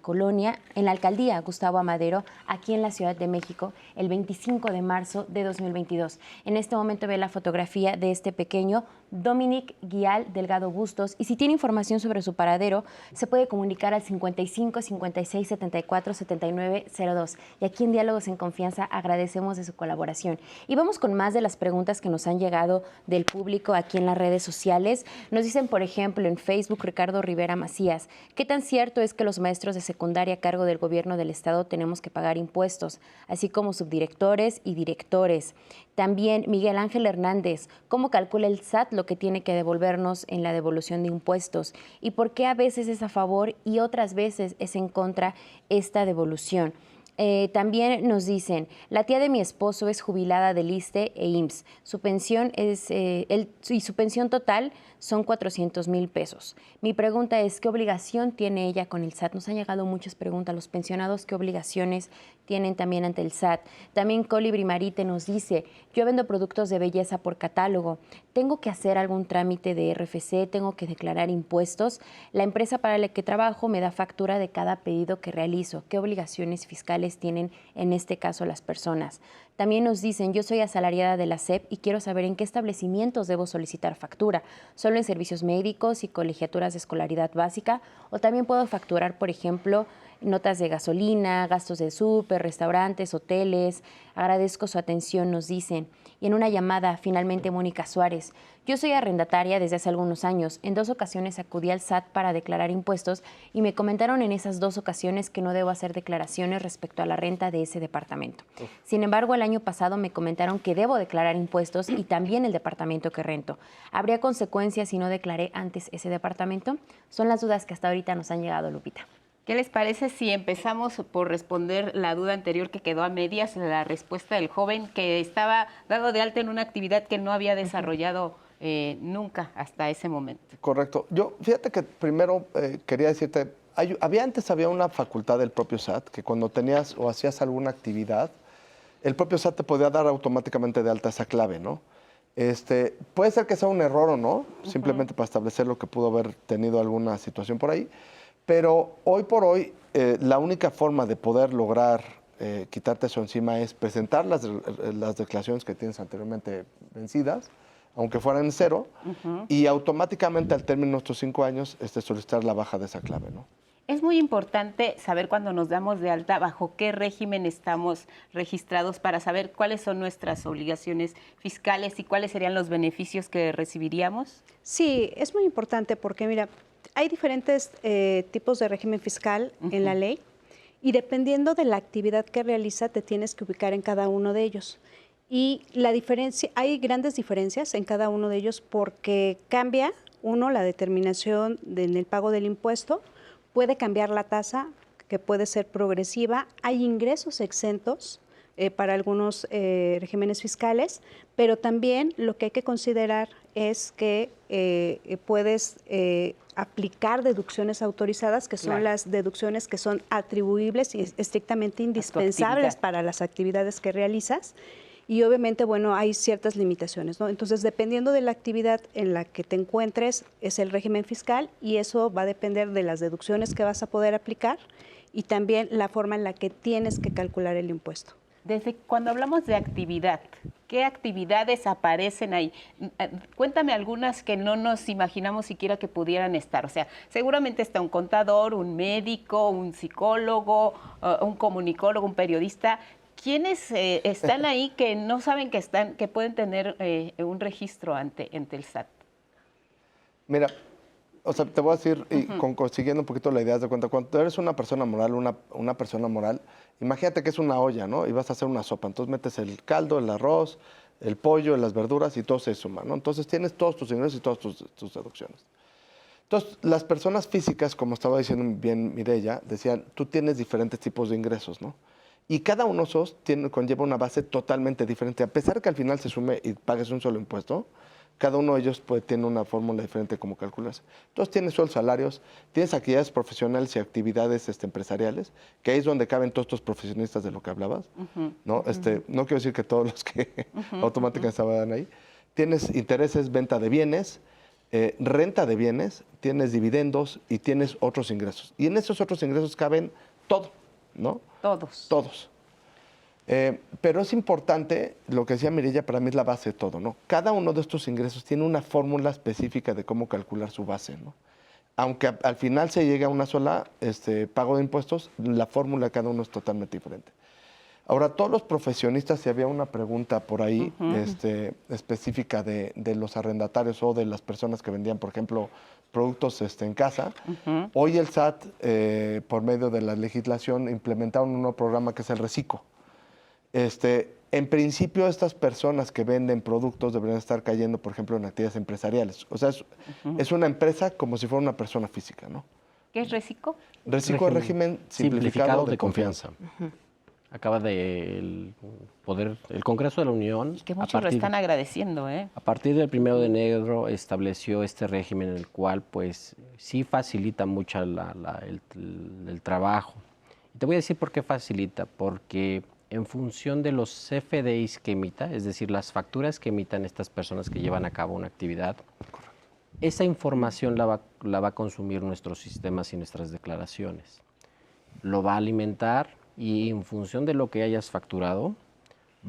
alcaldía Gustavo Amadero, aquí en la Ciudad de México, el 25 de marzo de 2022. En este momento ve la fotografía de este pequeño Dominic Guial Delgado Bustos, y si tiene información sobre su paradero, se puede comunicar al 55 56 74 79 02. Y aquí en Diálogos en Confianza agradecemos de su colaboración. Y vamos con más de las preguntas que nos han llegado del público aquí en las redes sociales. Nos dicen, por ejemplo, en Facebook, Ricardo Rivera Macías: ¿qué tan cierto es que los maestros de secundaria a cargo del gobierno del estado tenemos que pagar impuestos, así como subdirectores y directores? También Miguel Ángel Hernández: ¿cómo calcula el SAT lo que tiene que devolvernos en la devolución de impuestos? ¿Y por qué a veces es a favor y otras veces es en contra esta devolución? También nos dicen: la tía de mi esposo es jubilada del ISSSTE e IMSS. Su pensión su pensión total son 400,000 pesos. Mi pregunta es: ¿qué obligación tiene ella con el SAT? Nos han llegado muchas preguntas. Los pensionados, ¿qué obligaciones tienen también ante el SAT? También Colibri Marite nos dice: yo vendo productos de belleza por catálogo. ¿Tengo que hacer algún trámite de RFC? ¿Tengo que declarar impuestos? La empresa para la que trabajo me da factura de cada pedido que realizo. ¿Qué obligaciones fiscales tienen en este caso las personas? También nos dicen: yo soy asalariada de la SEP y quiero saber en qué establecimientos debo solicitar factura. ¿Solo en servicios médicos y colegiaturas de escolaridad básica? ¿O también puedo facturar, por ejemplo, notas de gasolina, gastos de súper, restaurantes, hoteles. Agradezco su atención, nos dicen. Y en una llamada, finalmente, Mónica Suárez. Yo soy arrendataria desde hace algunos años. En 2 ocasiones acudí al SAT para declarar impuestos y me comentaron en esas 2 ocasiones que no debo hacer declaraciones respecto a la renta de ese departamento. Sin embargo, el año pasado me comentaron que debo declarar impuestos y también el departamento que rento. ¿Habría consecuencias si no declaré antes ese departamento? Son las dudas que hasta ahorita nos han llegado, Lupita. ¿Qué les parece si empezamos por responder la duda anterior que quedó a medias, la respuesta del joven que estaba dado de alta en una actividad que no había desarrollado nunca hasta ese momento? Correcto. Yo, fíjate que primero quería decirte, antes había una facultad del propio SAT que cuando tenías o hacías alguna actividad, el propio SAT te podía dar automáticamente de alta esa clave, ¿no? Puede ser que sea un error o no, simplemente para establecer lo que pudo haber tenido alguna situación por ahí, pero hoy por hoy la única forma de poder lograr quitarte eso encima es presentar las declaraciones que tienes anteriormente vencidas, aunque fueran en cero, y automáticamente al término de estos 5 años solicitar la baja de esa clave, ¿no? Es muy importante saber cuando nos damos de alta bajo qué régimen estamos registrados para saber cuáles son nuestras obligaciones fiscales y cuáles serían los beneficios que recibiríamos. Sí, es muy importante porque, mira, hay diferentes tipos de régimen fiscal en la ley y dependiendo de la actividad que realiza te tienes que ubicar en cada uno de ellos. Y la diferencia, hay grandes diferencias en cada uno de ellos porque cambia, la determinación en el pago del impuesto, puede cambiar la tasa, que puede ser progresiva, hay ingresos exentos para algunos regímenes fiscales, pero también lo que hay que considerar es que puedes aplicar deducciones autorizadas, que son las deducciones que son atribuibles y estrictamente indispensables para las actividades que realizas. Y obviamente, bueno, hay ciertas limitaciones, ¿no? Entonces, dependiendo de la actividad en la que te encuentres, es el régimen fiscal y eso va a depender de las deducciones que vas a poder aplicar y también la forma en la que tienes que calcular el impuesto. Desde cuando hablamos de actividad, ¿qué actividades aparecen ahí? Cuéntame algunas que no nos imaginamos siquiera que pudieran estar. O sea, seguramente está un contador, un médico, un psicólogo, un comunicólogo, un periodista. ¿Quiénes están ahí que no saben que pueden tener un registro ante el SAT? Mira, o sea, te voy a decir, y consiguiendo un poquito la idea de cuenta, cuando eres una persona moral, una persona moral, imagínate que es una olla, ¿no? Y vas a hacer una sopa, entonces metes el caldo, el arroz, el pollo, las verduras y todo se suma, ¿no? Entonces tienes todos tus ingresos y todas tus deducciones. Entonces, las personas físicas, como estaba diciendo bien Mireya, decían, tú tienes diferentes tipos de ingresos, ¿no? Y cada uno de esos conlleva una base totalmente diferente. A pesar de que al final se sume y pagues un solo impuesto, cada uno de ellos tiene una fórmula diferente como calcularse. Entonces tienes sueldos, salarios, tienes actividades profesionales y actividades empresariales, que ahí es donde caben todos estos profesionistas de lo que hablabas. ¿No? No quiero decir que todos los que automáticamente estaban ahí. Tienes intereses, venta de bienes, renta de bienes, tienes dividendos y tienes otros ingresos. Y en esos otros ingresos caben todo, ¿no? Todos. Pero es importante, lo que decía Mireya, para mí es la base de todo, ¿no? Cada uno de estos ingresos tiene una fórmula específica de cómo calcular su base, ¿no? Aunque al final se llegue a una sola pago de impuestos, la fórmula de cada uno es totalmente diferente. Ahora, todos los profesionistas, si había una pregunta por ahí específica de los arrendatarios o de las personas que vendían, por ejemplo, productos en casa, hoy el SAT, por medio de la legislación, implementaron un nuevo programa que es el Recico. En principio, estas personas que venden productos deberían estar cayendo, por ejemplo, en actividades empresariales. O sea, es una empresa como si fuera una persona física, ¿no? ¿Qué es Recico? Recico es régimen simplificado de confianza. Acaba el Congreso de la Unión. Y que muchos lo están agradeciendo, ¿eh? A partir del 1 de enero estableció este régimen en el cual, pues, sí facilita mucho el trabajo. Y te voy a decir por qué facilita. Porque en función de los CFDIs que emita, es decir, las facturas que emitan estas personas que llevan a cabo una actividad, esa información la va a consumir nuestros sistemas y nuestras declaraciones. Lo va a alimentar y en función de lo que hayas facturado,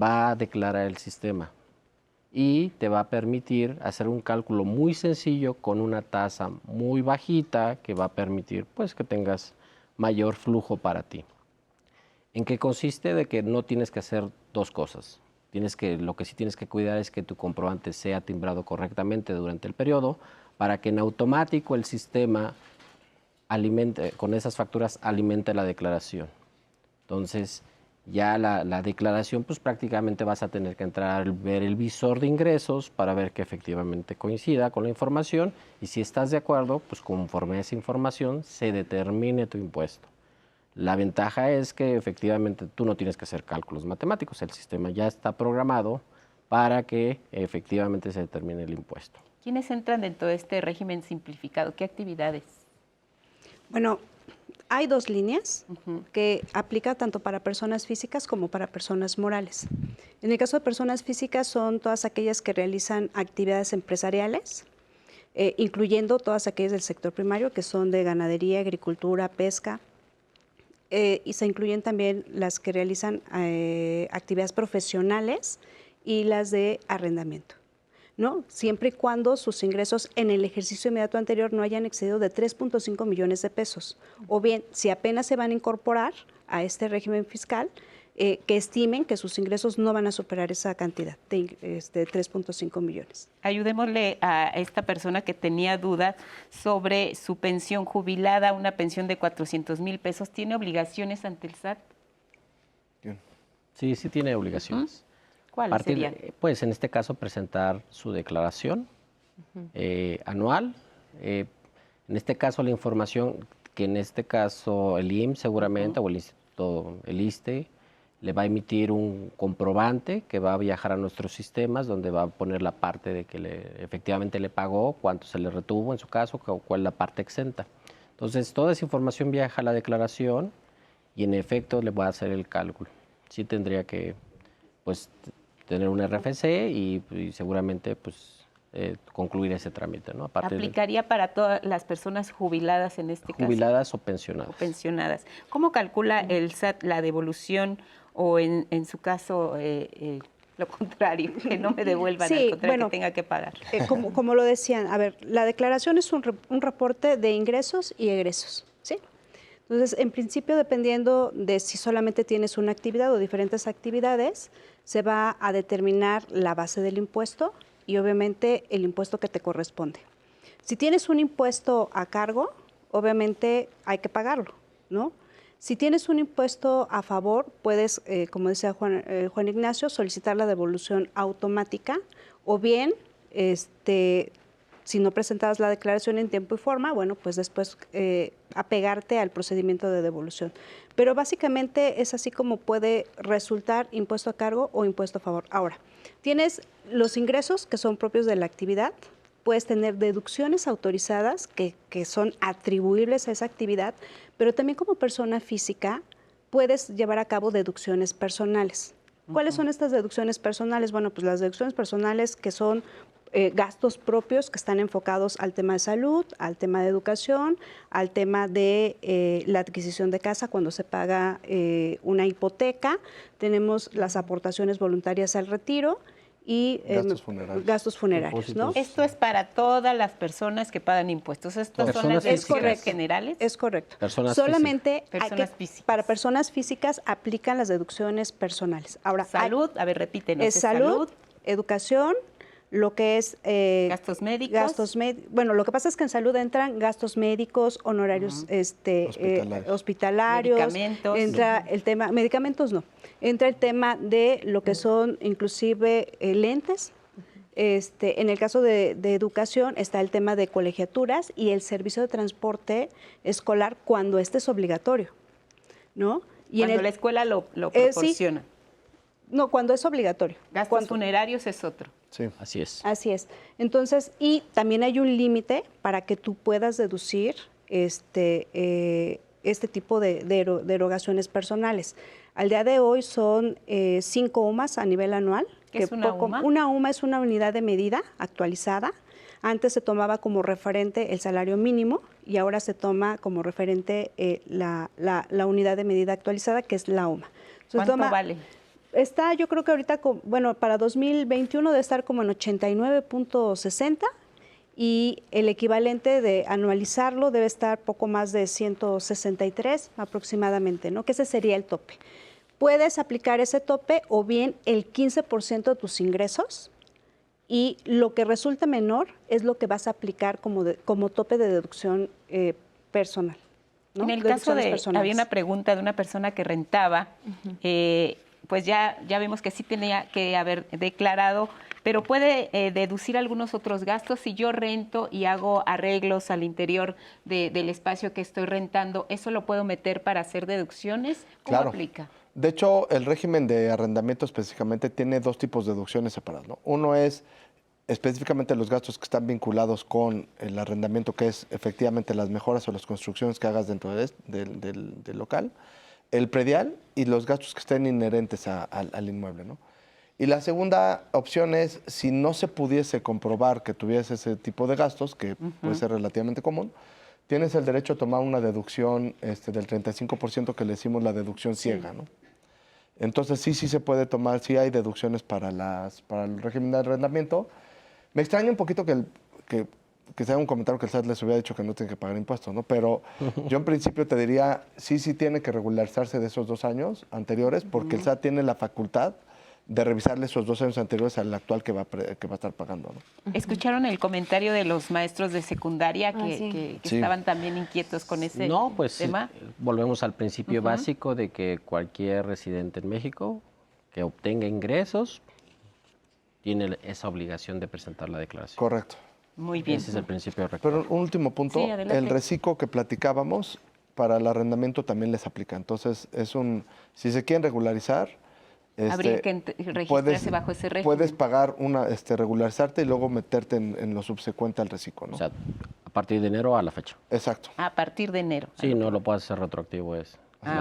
va a declarar el sistema y te va a permitir hacer un cálculo muy sencillo con una tasa muy bajita que va a permitir, pues, que tengas mayor flujo para ti. ¿En qué consiste? De que no tienes que hacer dos cosas. Lo que sí tienes que cuidar es que tu comprobante sea timbrado correctamente durante el periodo para que en automático el sistema con esas facturas alimente la declaración. Entonces, ya la declaración, pues prácticamente vas a tener que entrar a ver el visor de ingresos para ver que efectivamente coincida con la información y si estás de acuerdo, pues conforme a esa información se determine tu impuesto. La ventaja es que efectivamente tú no tienes que hacer cálculos matemáticos, el sistema ya está programado para que efectivamente se determine el impuesto. ¿Quiénes entran dentro de este régimen simplificado? ¿Qué actividades? Bueno, hay dos líneas que aplican tanto para personas físicas como para personas morales. En el caso de personas físicas son todas aquellas que realizan actividades empresariales, incluyendo todas aquellas del sector primario que son de ganadería, agricultura, pesca, y se incluyen también las que realizan actividades profesionales y las de arrendamiento, ¿no? Siempre y cuando sus ingresos en el ejercicio inmediato anterior no hayan excedido de 3.5 millones de pesos. O bien, si apenas se van a incorporar a este régimen fiscal, que estimen que sus ingresos no van a superar esa cantidad de 3.5 millones. Ayudémosle a esta persona que tenía dudas sobre su pensión jubilada, una pensión de 400,000 pesos. ¿Tiene obligaciones ante el SAT? Sí, sí tiene obligaciones. ¿Cuáles serían? Pues en este caso presentar su declaración anual. En este caso la información que en este caso el IMSS seguramente o el Instituto, el ISSSTE, le va a emitir un comprobante que va a viajar a nuestros sistemas donde va a poner la parte de que efectivamente le pagó, cuánto se le retuvo en su caso, cuál es la parte exenta. Entonces toda esa información viaja a la declaración y en efecto le va a hacer el cálculo. Sí tendría que pues tener un RFC y seguramente pues concluir ese trámite, ¿no? ¿Aplicaría para todas las personas jubiladas en este caso? Jubiladas o pensionadas. O pensionadas. ¿Cómo calcula el SAT la devolución o en su caso lo contrario, que no me devuelvan, sí, al contrario, bueno, que tenga que pagar? Como lo decían, a ver, la declaración es un reporte de ingresos y egresos, ¿sí? Entonces, en principio, dependiendo de si solamente tienes una actividad o diferentes actividades, se va a determinar la base del impuesto y obviamente el impuesto que te corresponde. Si tienes un impuesto a cargo, obviamente hay que pagarlo, ¿no? Si tienes un impuesto a favor, puedes, como decía Juan Ignacio, solicitar la devolución automática o bien, si no presentabas la declaración en tiempo y forma, bueno, pues después apegarte al procedimiento de devolución. Pero básicamente es así como puede resultar impuesto a cargo o impuesto a favor. Ahora, tienes los ingresos que son propios de la actividad, puedes tener deducciones autorizadas que son atribuibles a esa actividad, pero también como persona física puedes llevar a cabo deducciones personales. ¿Cuáles son estas deducciones personales? Bueno, pues las deducciones personales que son gastos propios que están enfocados al tema de salud, al tema de educación, al tema de la adquisición de casa cuando se paga una hipoteca. Tenemos las aportaciones voluntarias al retiro y gastos funerarios, ¿no? Esto es para todas las personas que pagan impuestos. Estas son las deducciones generales. Es correcto. Solamente para personas físicas aplican las deducciones personales. Ahora, salud, a ver, repítenos. Es salud, educación, lo que es gastos médicos. Bueno, lo que pasa es que en salud entran gastos médicos, honorarios hospitalarios. Medicamentos. Entra el tema, medicamentos no. Entra el tema de lo que son inclusive lentes. En el caso de educación está el tema de colegiaturas y el servicio de transporte escolar cuando este es obligatorio, ¿no? Y cuando la escuela lo proporciona. Sí. No, cuando es obligatorio. Gastos funerarios es otro. Sí. Así es. Así es. Entonces, y también hay un límite para que tú puedas deducir este tipo de erogaciones personales. Al día de hoy son 5 UMAS a nivel anual. ¿Qué es una UMA? Una UMA es una unidad de medida actualizada. Antes se tomaba como referente el salario mínimo y ahora se toma como referente la unidad de medida actualizada, que es la UMA. ¿Cuánto vale? Está, yo creo que ahorita, bueno, para 2021 debe estar como en 89.60 y el equivalente de anualizarlo debe estar poco más de 163 aproximadamente, ¿no? Que ese sería el tope. Puedes aplicar ese tope o bien el 15% de tus ingresos, y lo que resulte menor es lo que vas a aplicar como tope de deducción personal, ¿no? En el caso de, había una pregunta de una persona que rentaba, pues ya vemos que sí tenía que haber declarado, pero puede deducir algunos otros gastos. Si yo rento y hago arreglos al interior del espacio que estoy rentando, ¿eso lo puedo meter para hacer deducciones? ¿Cómo aplica? De hecho, el régimen de arrendamiento específicamente tiene dos tipos de deducciones separadas, ¿no? Uno es específicamente los gastos que están vinculados con el arrendamiento, que es efectivamente las mejoras o las construcciones que hagas dentro del local, el predial y los gastos que estén inherentes al inmueble, ¿no? Y la segunda opción es, si no se pudiese comprobar que tuviese ese tipo de gastos, que puede ser relativamente común, tienes el derecho a tomar una deducción del 35% que le decimos la deducción ciega, ¿no? Entonces sí se puede tomar, sí hay deducciones para el régimen de arrendamiento. Me extraña un poquito que sea un comentario que el SAT les hubiera dicho que no tienen que pagar impuestos, ¿no? Pero yo en principio te diría, sí tiene que regularizarse de esos 2 años anteriores, porque el SAT tiene la facultad de revisarle esos 2 años anteriores al actual que va a estar pagando, ¿no? ¿Escucharon el comentario de los maestros de secundaria que estaban también inquietos con ese tema? Volvemos al principio básico de que cualquier residente en México que obtenga ingresos tiene esa obligación de presentar la declaración. Correcto. Muy bien. Ese es el principio rector. Pero un último punto, el reciclo que platicábamos para el arrendamiento también les aplica. Entonces, si se quieren regularizar, habría que registrarse bajo ese régimen. Puedes pagar regularizarte y luego meterte en lo subsecuente al reciclo, ¿no? O sea, a partir de enero a la fecha. Exacto. A partir de enero. Sí, no lo puedes hacer retroactivo.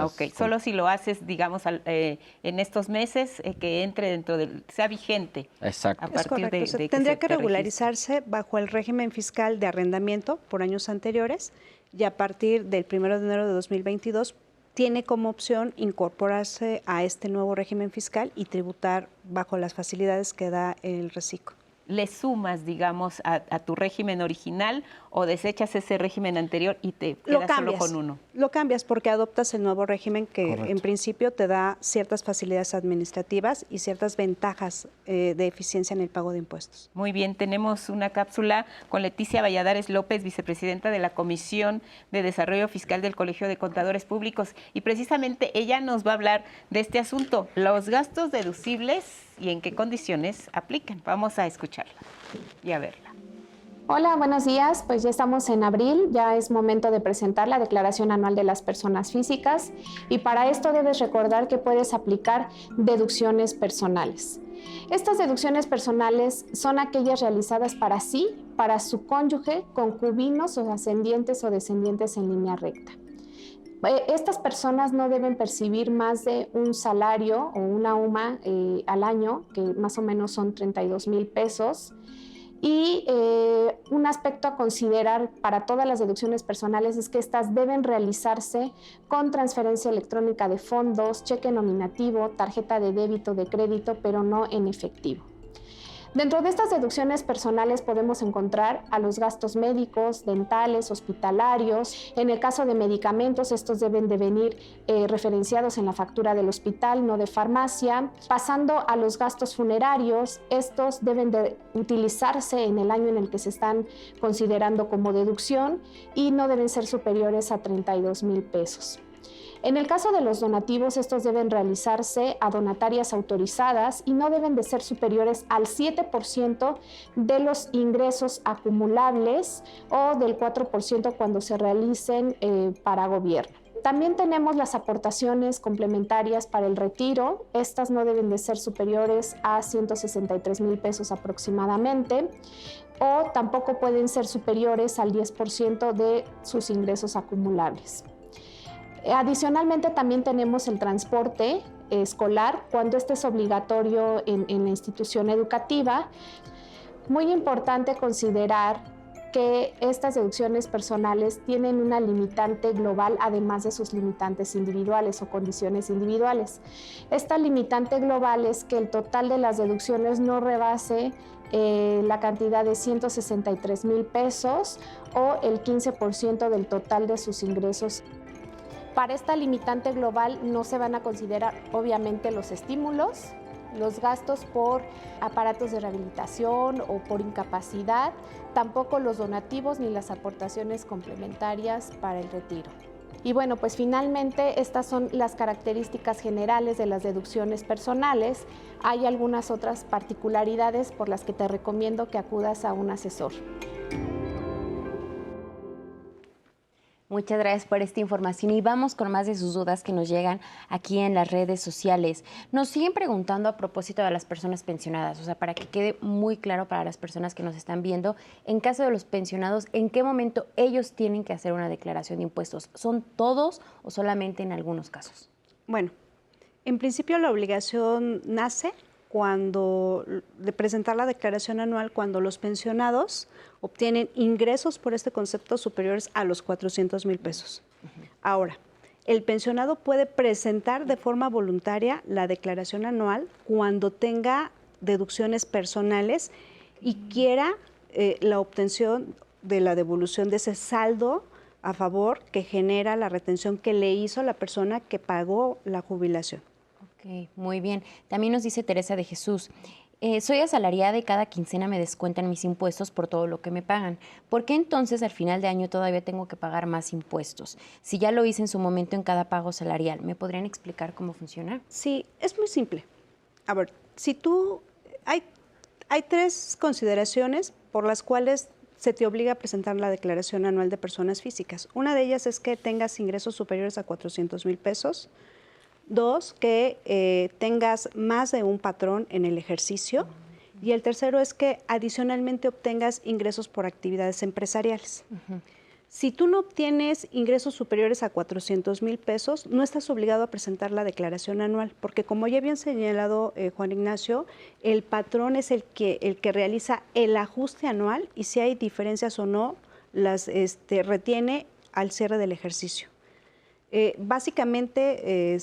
Ok. Solo si lo haces, digamos, en estos meses, que entre dentro sea vigente. Exacto. A partir de tendría que regularizarse bajo el régimen fiscal de arrendamiento por años anteriores, y a partir del 1 de enero de 2022 tiene como opción incorporarse a este nuevo régimen fiscal y tributar bajo las facilidades que da el reciclo. ¿Le sumas, digamos, a tu régimen original o desechas ese régimen anterior y te quedas solo con uno? Lo cambias porque adoptas el nuevo régimen que Correcto. En principio te da ciertas facilidades administrativas y ciertas ventajas de eficiencia en el pago de impuestos. Muy bien, tenemos una cápsula con Leticia Valladares López, vicepresidenta de la Comisión de Desarrollo Fiscal del Colegio de Contadores Públicos, y precisamente ella nos va a hablar de este asunto, los gastos deducibles y en qué condiciones aplican. Vamos a escucharla y a verla. Hola, buenos días. Pues ya estamos en abril, ya es momento de presentar la declaración anual de las personas físicas, y para esto debes recordar que puedes aplicar deducciones personales. Estas deducciones personales son aquellas realizadas para sí, para su cónyuge, concubinos o ascendientes o descendientes en línea recta. Estas personas no deben percibir más de un salario o una UMA al año, que más o menos son 32,000 pesos. Y un aspecto a considerar para todas las deducciones personales es que estas deben realizarse con transferencia electrónica de fondos, cheque nominativo, tarjeta de débito, de crédito, pero no en efectivo. Dentro de estas deducciones personales podemos encontrar a los gastos médicos, dentales, hospitalarios. En el caso de medicamentos, estos deben de venir referenciados en la factura del hospital, no de farmacia. Pasando a los gastos funerarios, estos deben de utilizarse en el año en el que se están considerando como deducción y no deben ser superiores a 32,000 pesos. En el caso de los donativos, estos deben realizarse a donatarias autorizadas y no deben de ser superiores al 7% de los ingresos acumulables o del 4% cuando se realicen para gobierno. También tenemos las aportaciones complementarias para el retiro. Estas no deben de ser superiores a 163,000 pesos aproximadamente, o tampoco pueden ser superiores al 10% de sus ingresos acumulables. Adicionalmente, también tenemos el transporte escolar, cuando este es obligatorio en la institución educativa. Muy importante considerar que estas deducciones personales tienen una limitante global además de sus limitantes individuales o condiciones individuales. Esta limitante global es que el total de las deducciones no rebase la cantidad de 163,000 pesos o el 15% del total de sus ingresos. Para esta limitante global no se van a considerar obviamente los estímulos, los gastos por aparatos de rehabilitación o por incapacidad, tampoco los donativos ni las aportaciones complementarias para el retiro. Y bueno, pues finalmente estas son las características generales de las deducciones personales. Hay algunas otras particularidades por las que te recomiendo que acudas a un asesor. Muchas gracias por esta información y vamos con más de sus dudas que nos llegan aquí en las redes sociales. Nos siguen preguntando a propósito de las personas pensionadas, o sea, para que quede muy claro para las personas que nos están viendo, en caso de los pensionados, ¿en qué momento ellos tienen que hacer una declaración de impuestos? ¿Son todos o solamente en algunos casos? Bueno, en principio la obligación nace de presentar la declaración anual cuando los pensionados obtienen ingresos por este concepto superiores a los 400,000 pesos. Ahora, el pensionado puede presentar de forma voluntaria la declaración anual cuando tenga deducciones personales y quiera la obtención de la devolución de ese saldo a favor que genera la retención que le hizo la persona que pagó la jubilación. Ok, muy bien. También nos dice Teresa de Jesús, soy asalariada y cada quincena me descuentan mis impuestos por todo lo que me pagan. ¿Por qué entonces al final de año todavía tengo que pagar más impuestos? Si ya lo hice en su momento en cada pago salarial, ¿me podrían explicar cómo funciona? Sí, es muy simple. A ver, hay tres consideraciones por las cuales se te obliga a presentar la declaración anual de personas físicas. Una de ellas es que tengas ingresos superiores a 400,000 pesos. Dos, que tengas más de un patrón en el ejercicio. Y el tercero es que adicionalmente obtengas ingresos por actividades empresariales. Si tú no obtienes ingresos superiores a 400,000 pesos, no estás obligado a presentar la declaración anual, porque como ya habían señalado Juan Ignacio, el patrón es el que realiza el ajuste anual y si hay diferencias o no, las retiene al cierre del ejercicio. Básicamente,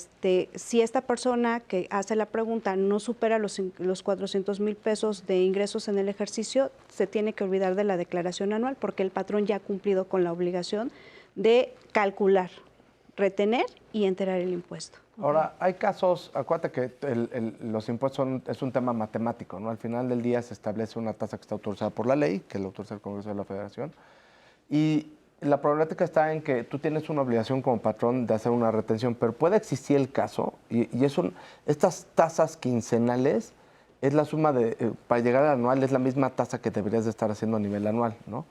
si esta persona que hace la pregunta no supera los 400,000 pesos de ingresos en el ejercicio, se tiene que olvidar de la declaración anual porque el patrón ya ha cumplido con la obligación de calcular, retener y enterar el impuesto. Ahora, hay casos, acuérdate que los impuestos es un tema matemático, ¿no? Al final del día se establece una tasa que está autorizada por la ley, que lo autoriza el Congreso de la Federación, y la problemática está en que tú tienes una obligación como patrón de hacer una retención, pero puede existir el caso, y estas tasas quincenales es la suma para llegar al anual es la misma tasa que deberías de estar haciendo a nivel anual, ¿no?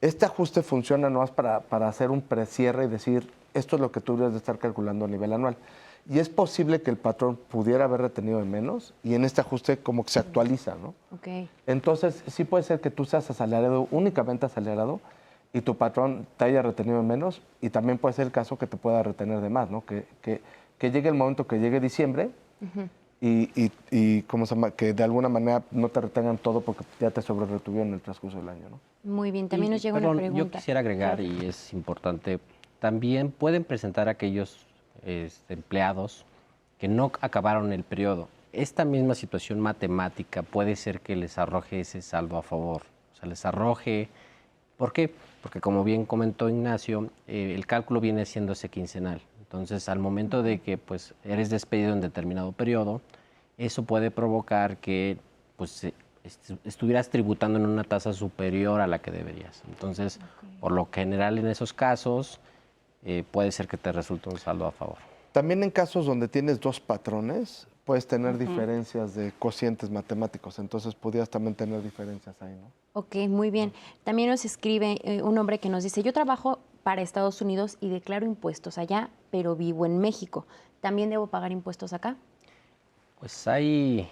Este ajuste funciona no más para hacer un precierre y decir, esto es lo que tú deberías de estar calculando a nivel anual. Y es posible que el patrón pudiera haber retenido de menos y en este ajuste como que se actualiza, ¿no? Entonces, sí puede ser que tú seas asalariado, únicamente asalariado, y tu patrón te haya retenido de menos, y también puede ser el caso que te pueda retener de más, ¿no? Que llegue el momento que llegue diciembre y ¿cómo se llama? Que de alguna manera no te retengan todo porque ya te sobreretuvieron en el transcurso del año, ¿no? Muy bien, también nos llega una pregunta. Yo quisiera agregar, y es importante, también pueden presentar aquellos empleados que no acabaron el periodo. Esta misma situación matemática puede ser que les arroje ese saldo a favor, o sea, les arroje. ¿Por qué? Porque como bien comentó Ignacio, el cálculo viene siendo ese quincenal. Entonces, al momento de que pues, eres despedido en determinado periodo, eso puede provocar que pues, estuvieras tributando en una tasa superior a la que deberías. Entonces, por lo general en esos casos, puede ser que te resulte un saldo a favor. También en casos donde tienes dos patrones, puedes tener diferencias de cocientes matemáticos, entonces podrías también tener diferencias ahí, ¿no? Ok, muy bien. También nos escribe un hombre que nos dice, yo trabajo para Estados Unidos y declaro impuestos allá, pero vivo en México. ¿También debo pagar impuestos acá? Pues hay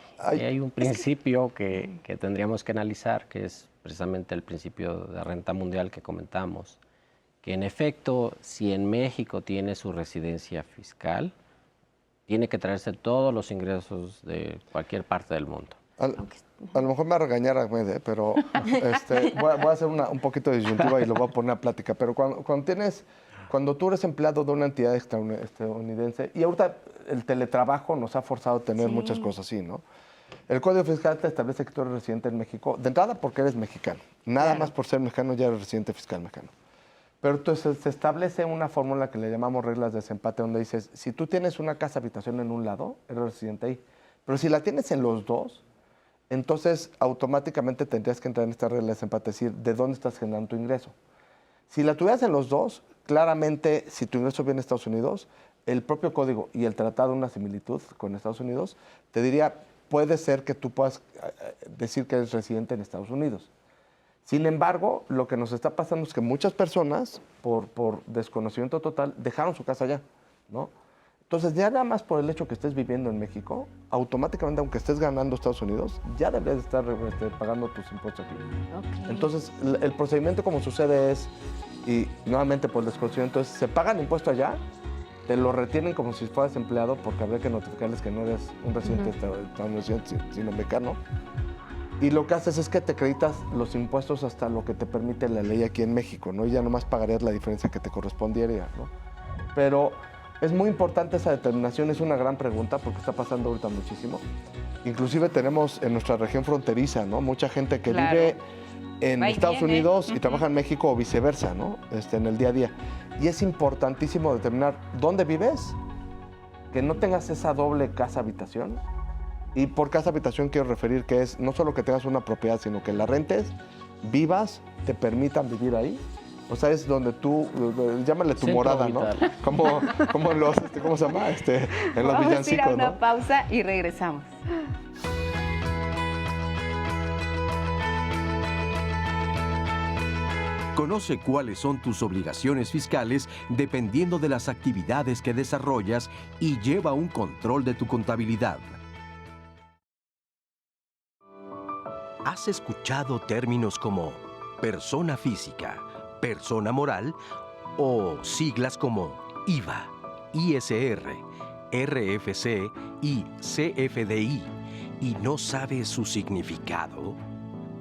un principio que tendríamos que analizar, que es precisamente el principio de renta mundial que comentamos, que en efecto, si en México tiene su residencia fiscal, tiene que traerse todos los ingresos de cualquier parte del mundo. A lo mejor me va a regañar Ahmed, pero voy a hacer un poquito de disyuntiva y lo voy a poner a plática. Pero cuando tú eres empleado de una entidad estadounidense, y ahorita el teletrabajo nos ha forzado a tener muchas cosas así, ¿no? El Código Fiscal te establece que tú eres residente en México, de entrada porque eres mexicano. Nada más por ser mexicano ya eres residente fiscal mexicano. Pero entonces se establece una fórmula que le llamamos reglas de desempate, donde dices, si tú tienes una casa habitación en un lado, eres residente ahí. Pero si la tienes en los dos, entonces automáticamente tendrías que entrar en esta regla de desempate, es decir, de dónde estás generando tu ingreso. Si la tuvieras en los dos, claramente, si tu ingreso viene de Estados Unidos, el propio código y el tratado, una similitud con Estados Unidos, te diría, puede ser que tú puedas decir que eres residente en Estados Unidos. Sin embargo, lo que nos está pasando es que muchas personas, por desconocimiento total, dejaron su casa allá, ¿no? Entonces, ya nada más por el hecho que estés viviendo en México, automáticamente, aunque estés ganando Estados Unidos, ya deberías estar pagando tus impuestos aquí. Okay. Entonces, el procedimiento como sucede es, y nuevamente por el desconocimiento, es, se pagan impuestos allá, te lo retienen como si fueras empleado, porque habría que notificarles que no eres un residente estadounidense, sino mexicano. Y lo que haces es que te acreditas los impuestos hasta lo que te permite la ley aquí en México, ¿no? Y ya nomás pagarías la diferencia que te correspondiera, ¿no? Pero es muy importante esa determinación, es una gran pregunta porque está pasando ahorita muchísimo. Inclusive tenemos en nuestra región fronteriza, ¿no? Mucha gente que vive en Estados Unidos y trabaja en México o viceversa, ¿no? En el día a día. Y es importantísimo determinar dónde vives, que no tengas esa doble casa-habitación. Y por casa-habitación quiero referir que es no solo que tengas una propiedad, sino que la rentes, vivas, te permitan vivir ahí. O sea, es donde tú, llámale tu morada, ¿no? Como en los, ¿cómo se llama? En los villancicos, ¿no? Vamos a ir a una pausa y regresamos. Conoce cuáles son tus obligaciones fiscales dependiendo de las actividades que desarrollas y lleva un control de tu contabilidad. ¿Has escuchado términos como persona física, persona moral o siglas como IVA, ISR, RFC y CFDI y no sabes su significado?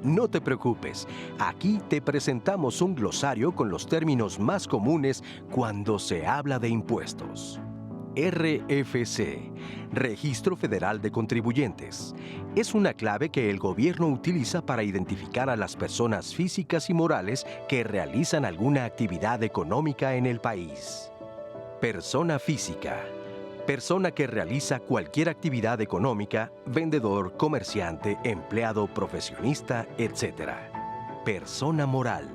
No te preocupes, aquí te presentamos un glosario con los términos más comunes cuando se habla de impuestos. RFC, Registro Federal de Contribuyentes. Es una clave que el gobierno utiliza para identificar a las personas físicas y morales que realizan alguna actividad económica en el país. Persona física. Persona que realiza cualquier actividad económica, vendedor, comerciante, empleado, profesionista, etc. Persona moral.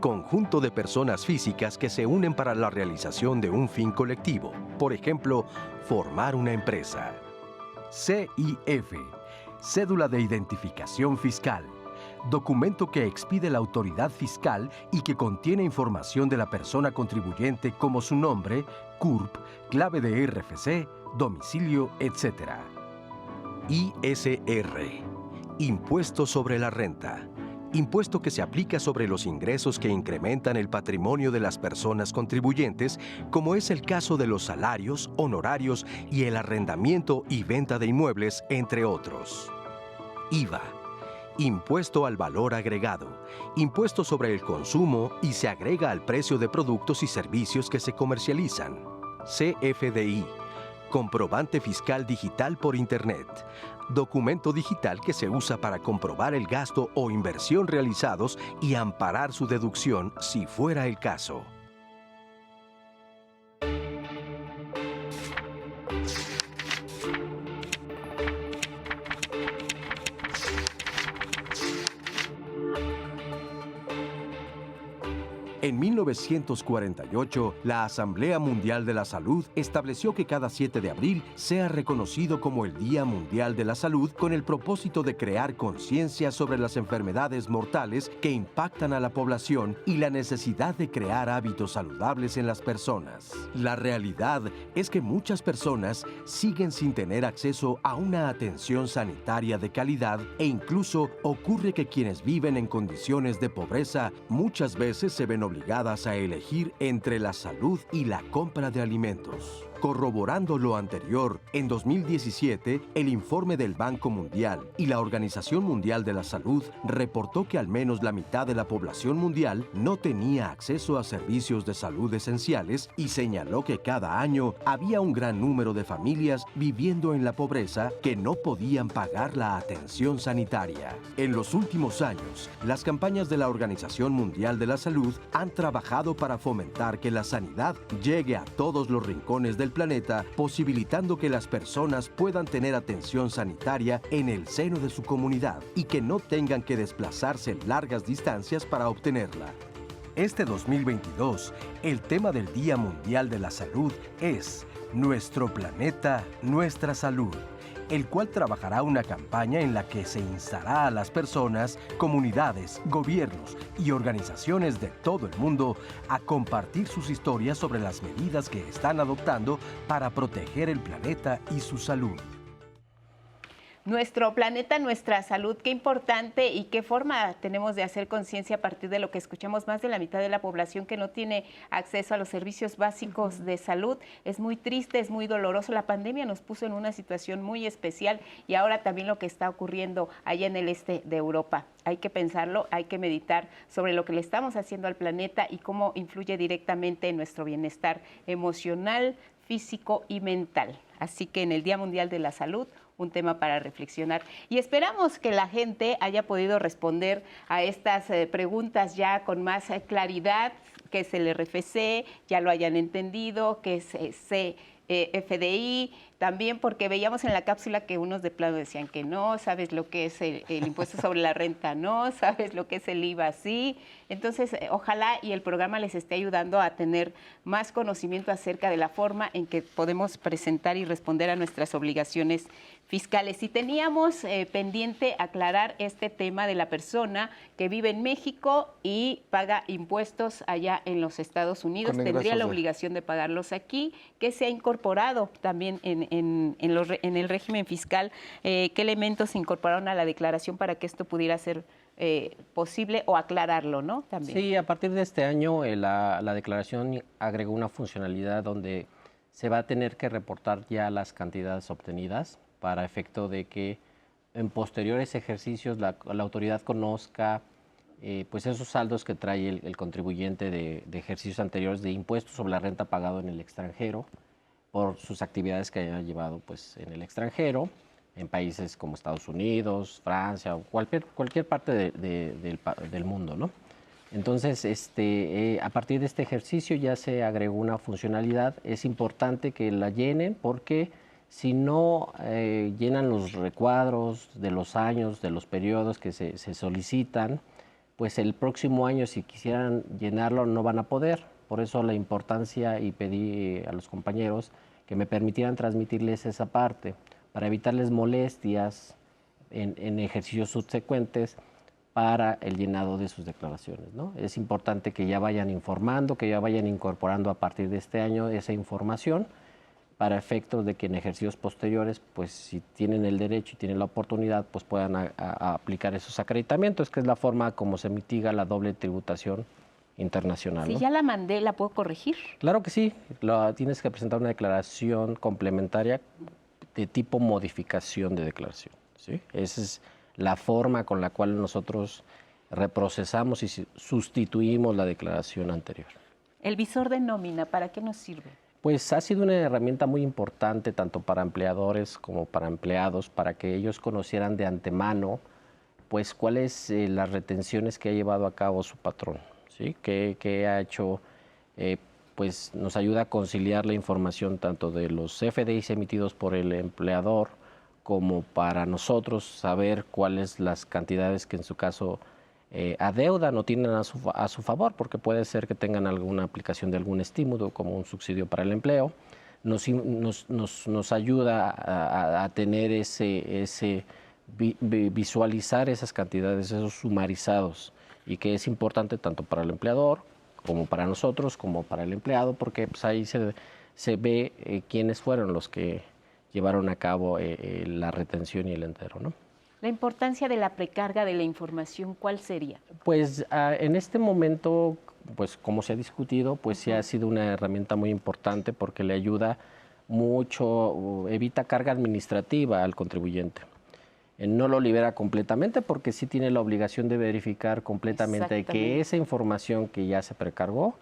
Conjunto de personas físicas que se unen para la realización de un fin colectivo. Por ejemplo, formar una empresa. CIF. Cédula de Identificación Fiscal. Documento que expide la autoridad fiscal y que contiene información de la persona contribuyente como su nombre, CURP, clave de RFC, domicilio, etc. ISR. Impuesto sobre la renta. Impuesto que se aplica sobre los ingresos que incrementan el patrimonio de las personas contribuyentes, como es el caso de los salarios, honorarios y el arrendamiento y venta de inmuebles, entre otros. IVA. Impuesto al valor agregado. Impuesto sobre el consumo y se agrega al precio de productos y servicios que se comercializan. CFDI. Comprobante fiscal digital por Internet. Documento digital que se usa para comprobar el gasto o inversión realizados y amparar su deducción si fuera el caso. En 1948, la Asamblea Mundial de la Salud estableció que cada 7 de abril sea reconocido como el Día Mundial de la Salud con el propósito de crear conciencia sobre las enfermedades mortales que impactan a la población y la necesidad de crear hábitos saludables en las personas. La realidad es que muchas personas siguen sin tener acceso a una atención sanitaria de calidad e incluso ocurre que quienes viven en condiciones de pobreza muchas veces se ven obligadas a elegir entre la salud y la compra de alimentos. Corroborando lo anterior, en 2017, el informe del Banco Mundial y la Organización Mundial de la Salud reportó que al menos la mitad de la población mundial no tenía acceso a servicios de salud esenciales y señaló que cada año había un gran número de familias viviendo en la pobreza que no podían pagar la atención sanitaria. En los últimos años, las campañas de la Organización Mundial de la Salud han trabajado para fomentar que la sanidad llegue a todos los rincones del planeta, posibilitando que las personas puedan tener atención sanitaria en el seno de su comunidad y que no tengan que desplazarse largas distancias para obtenerla. Este 2022, el tema del Día Mundial de la Salud es Nuestro planeta, nuestra salud, el cual trabajará una campaña en la que se instará a las personas, comunidades, gobiernos y organizaciones de todo el mundo a compartir sus historias sobre las medidas que están adoptando para proteger el planeta y su salud. Nuestro planeta, nuestra salud, qué importante y qué forma tenemos de hacer conciencia a partir de lo que escuchamos. Más de la mitad de la población que no tiene acceso a los servicios básicos de salud. Es muy triste, es muy doloroso. La pandemia nos puso en una situación muy especial y ahora también lo que está ocurriendo allá en el este de Europa. Hay que pensarlo, hay que meditar sobre lo que le estamos haciendo al planeta y cómo influye directamente en nuestro bienestar emocional, físico y mental. Así que en el Día Mundial de la Salud, un tema para reflexionar. Y esperamos que la gente haya podido responder a estas preguntas ya con más claridad, que es el RFC, ya lo hayan entendido, que es FDI, también porque veíamos en la cápsula que unos de plano decían que no, sabes lo que es el impuesto sobre la renta, no, sabes lo que es el IVA, sí. Entonces, ojalá y el programa les esté ayudando a tener más conocimiento acerca de la forma en que podemos presentar y responder a nuestras obligaciones fiscales. Y teníamos pendiente aclarar este tema de la persona que vive en México y paga impuestos allá en los Estados Unidos. Tendría la obligación de pagarlos aquí, que se ha incorporado también en el régimen fiscal. ¿Qué elementos se incorporaron a la declaración para que esto pudiera ser posible o aclararlo, ¿no? También. Sí, a partir de este año la declaración agregó una funcionalidad donde se va a tener que reportar ya las cantidades obtenidas para efecto de que en posteriores ejercicios la autoridad conozca pues esos saldos que trae el contribuyente de ejercicios anteriores de impuestos sobre la renta pagado en el extranjero por sus actividades que haya llevado pues en el extranjero, en países como Estados Unidos, Francia o cualquier parte del mundo, ¿no? Entonces, a partir de este ejercicio ya se agregó una funcionalidad. Es importante que la llenen porque si no llenan los recuadros de los años, de los periodos que se solicitan, pues el próximo año si quisieran llenarlo no van a poder. Por eso la importancia y pedí a los compañeros que me permitieran transmitirles esa parte para evitarles molestias en ejercicios subsecuentes para el llenado de sus declaraciones, ¿no? Es importante que ya vayan informando, que ya vayan incorporando a partir de este año esa información para efectos de que en ejercicios posteriores, pues si tienen el derecho y tienen la oportunidad, pues puedan a aplicar esos acreditamientos, que es la forma como se mitiga la doble tributación internacional. Si ¿no? ya la mandé, ¿la puedo corregir? Claro que sí, tienes que presentar una declaración complementaria de tipo modificación de declaración, ¿sí? Esa es la forma con la cual nosotros reprocesamos y sustituimos la declaración anterior. El visor de nómina, ¿para qué nos sirve? Pues ha sido una herramienta muy importante tanto para empleadores como para empleados, para que ellos conocieran de antemano pues cuáles las retenciones que ha llevado a cabo su patrón, ¿sí? Que ha hecho, pues nos ayuda a conciliar la información tanto de los FDIs emitidos por el empleador como para nosotros saber cuáles las cantidades que en su caso adeudan o tienen a su favor, porque puede ser que tengan alguna aplicación de algún estímulo como un subsidio para el empleo. Nos ayuda a tener visualizar esas cantidades, esos sumarizados, y que es importante tanto para el empleador como para nosotros, como para el empleado, porque pues, ahí se ve quiénes fueron los que llevaron a cabo la retención y el entero, ¿no? La importancia de la precarga de la información, ¿cuál sería? Pues en este momento, pues como se ha discutido, pues sí ha sido una herramienta muy importante porque le ayuda mucho, evita carga administrativa al contribuyente. No lo libera completamente porque sí tiene la obligación de verificar completamente que esa información que ya se precargó,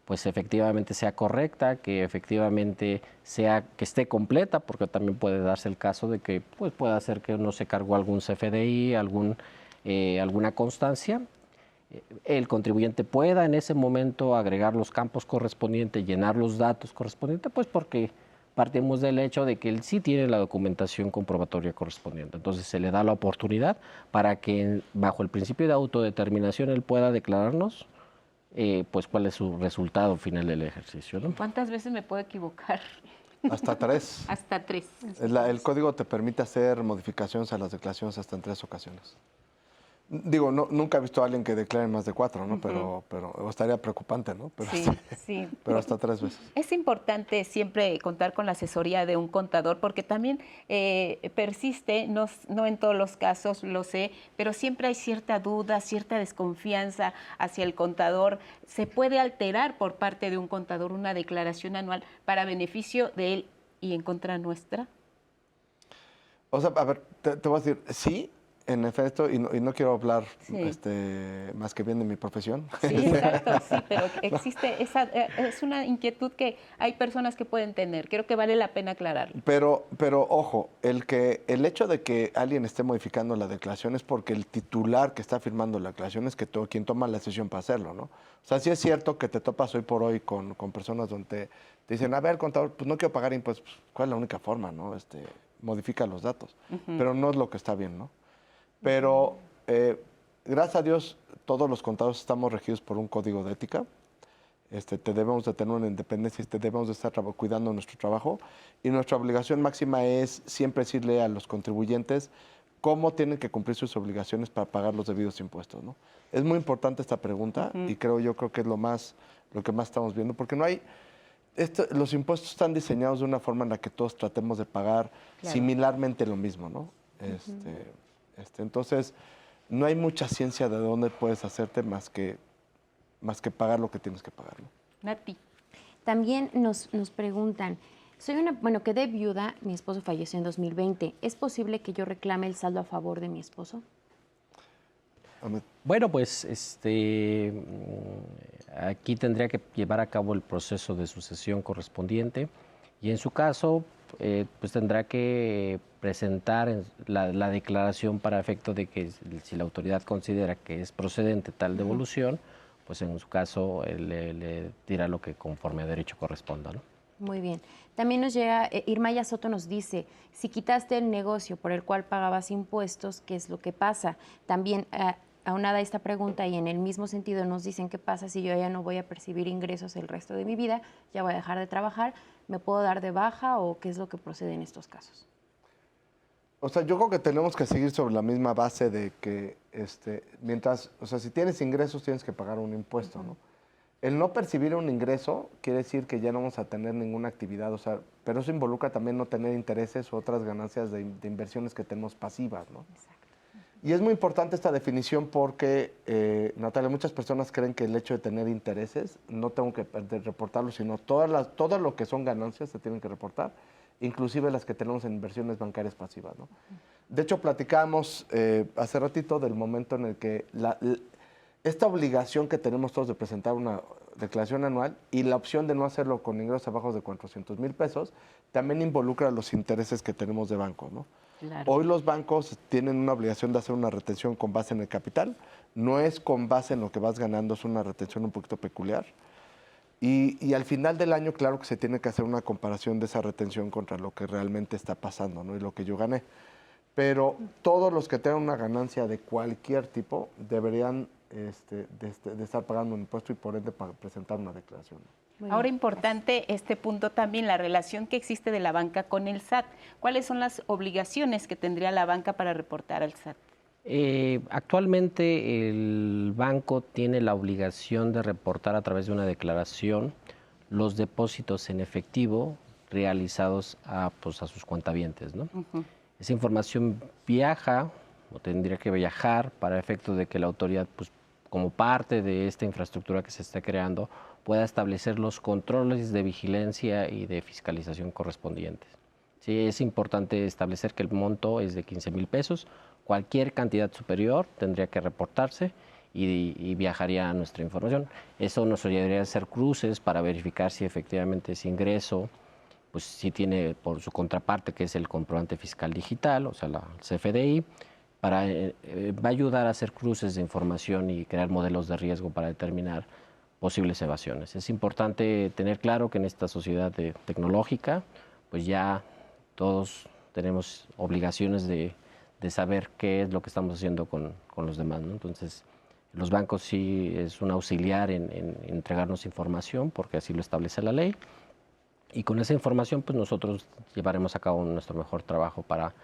pues efectivamente sea correcta, que efectivamente que esté completa, porque también puede darse el caso de que pues, pueda ser que no se cargó algún CFDI, alguna constancia. El contribuyente pueda en ese momento agregar los campos correspondientes, llenar los datos correspondientes, pues porque partimos del hecho de que él sí tiene la documentación comprobatoria correspondiente. Entonces se le da la oportunidad para que bajo el principio de autodeterminación él pueda declararnos pues cuál es su resultado final del ejercicio, ¿no? ¿Cuántas veces me puedo equivocar? Hasta 3. Hasta 3. El código te permite hacer modificaciones a las declaraciones hasta en 3 ocasiones. Digo, nunca he visto a alguien que declare más de 4, ¿no? Pero estaría preocupante, ¿no? Pero sí. Pero hasta 3 veces. Es importante siempre contar con la asesoría de un contador porque también persiste, no en todos los casos lo sé, pero siempre hay cierta duda, cierta desconfianza hacia el contador. ¿Se puede alterar por parte de un contador una declaración anual para beneficio de él y en contra nuestra? O sea, a ver, te voy a decir, sí. En efecto, y no quiero hablar más que bien de mi profesión. Sí, exacto, sí, pero existe es una inquietud que hay personas que pueden tener. Creo que vale la pena aclararlo. Pero ojo, el hecho de que alguien esté modificando la declaración es porque el titular que está firmando la declaración es quien toma la decisión para hacerlo, ¿no? O sea, sí es cierto que te topas hoy por hoy con personas donde te dicen, a ver, contador, pues no quiero pagar impuestos. Pues, ¿cuál es la única forma, no? Modifica los datos. Pero no es lo que está bien, ¿no? Pero, gracias a Dios, todos los contadores estamos regidos por un código de ética. Debemos de tener una independencia, debemos de estar cuidando nuestro trabajo. Y nuestra obligación máxima es siempre decirle a los contribuyentes cómo tienen que cumplir sus obligaciones para pagar los debidos impuestos, ¿no? Es muy importante esta pregunta y yo creo que es lo que más estamos viendo, porque no hay... los impuestos están diseñados de una forma en la que todos tratemos de pagar similarmente lo mismo, ¿no? Entonces, no hay mucha ciencia de dónde puedes hacerte más que pagar lo que tienes que pagar, ¿no? Nati. También nos preguntan, quedé viuda, mi esposo falleció en 2020. ¿Es posible que yo reclame el saldo a favor de mi esposo? Bueno, pues aquí tendría que llevar a cabo el proceso de sucesión correspondiente y en su caso pues tendrá que presentar la declaración para efecto de que si la autoridad considera que es procedente tal devolución, pues en su caso le dirá lo que conforme a derecho corresponda, ¿no? Muy bien. También nos llega, Irmaya Soto nos dice, si quitaste el negocio por el cual pagabas impuestos, ¿qué es lo que pasa? También aunada esta pregunta y en el mismo sentido nos dicen qué pasa si yo ya no voy a percibir ingresos el resto de mi vida, ya voy a dejar de trabajar, ¿me puedo dar de baja o qué es lo que procede en estos casos? O sea, yo creo que tenemos que seguir sobre la misma base de que si tienes ingresos tienes que pagar un impuesto, ¿no? El no percibir un ingreso quiere decir que ya no vamos a tener ninguna actividad, o sea, pero eso involucra también no tener intereses u otras ganancias de inversiones que tenemos pasivas, ¿no? Exacto. Y es muy importante esta definición porque, Natalia, muchas personas creen que el hecho de tener intereses no tengo que reportarlo, sino todo lo que son ganancias se tienen que reportar, inclusive las que tenemos en inversiones bancarias pasivas, ¿no? De hecho, platicábamos hace ratito del momento en el que esta obligación que tenemos todos de presentar una declaración anual y la opción de no hacerlo con ingresos abajo de 400,000 pesos también involucra los intereses que tenemos de banco, ¿no? Claro. Hoy los bancos tienen una obligación de hacer una retención con base en el capital, no es con base en lo que vas ganando, es una retención un poquito peculiar. Y al final del año, claro que se tiene que hacer una comparación de esa retención contra lo que realmente está pasando, ¿no? Y lo que yo gané. Pero todos los que tengan una ganancia de cualquier tipo deberían de estar pagando un impuesto y por ende presentar una declaración. Ahora importante este punto también, la relación que existe de la banca con el SAT. ¿Cuáles son las obligaciones que tendría la banca para reportar al SAT? Actualmente el banco tiene la obligación de reportar a través de una declaración los depósitos en efectivo realizados a sus cuentavientes, ¿no? Esa información viaja o tendría que viajar para efecto de que la autoridad como parte de esta infraestructura que se está creando, pueda establecer los controles de vigilancia y de fiscalización correspondientes. Sí, es importante establecer que el monto es de 15,000 pesos. Cualquier cantidad superior tendría que reportarse y viajaría a nuestra información. Eso nos ayudaría a hacer cruces para verificar si efectivamente ese ingreso, pues si tiene por su contraparte, que es el comprobante fiscal digital, o sea, la CFDI, va a ayudar a hacer cruces de información y crear modelos de riesgo para determinar posibles evasiones. Es importante tener claro que en esta sociedad tecnológica, pues ya todos tenemos obligaciones de saber qué es lo que estamos haciendo con los demás, ¿no? Entonces, los bancos sí es un auxiliar en entregarnos información, porque así lo establece la ley, y con esa información pues nosotros llevaremos a cabo nuestro mejor trabajo para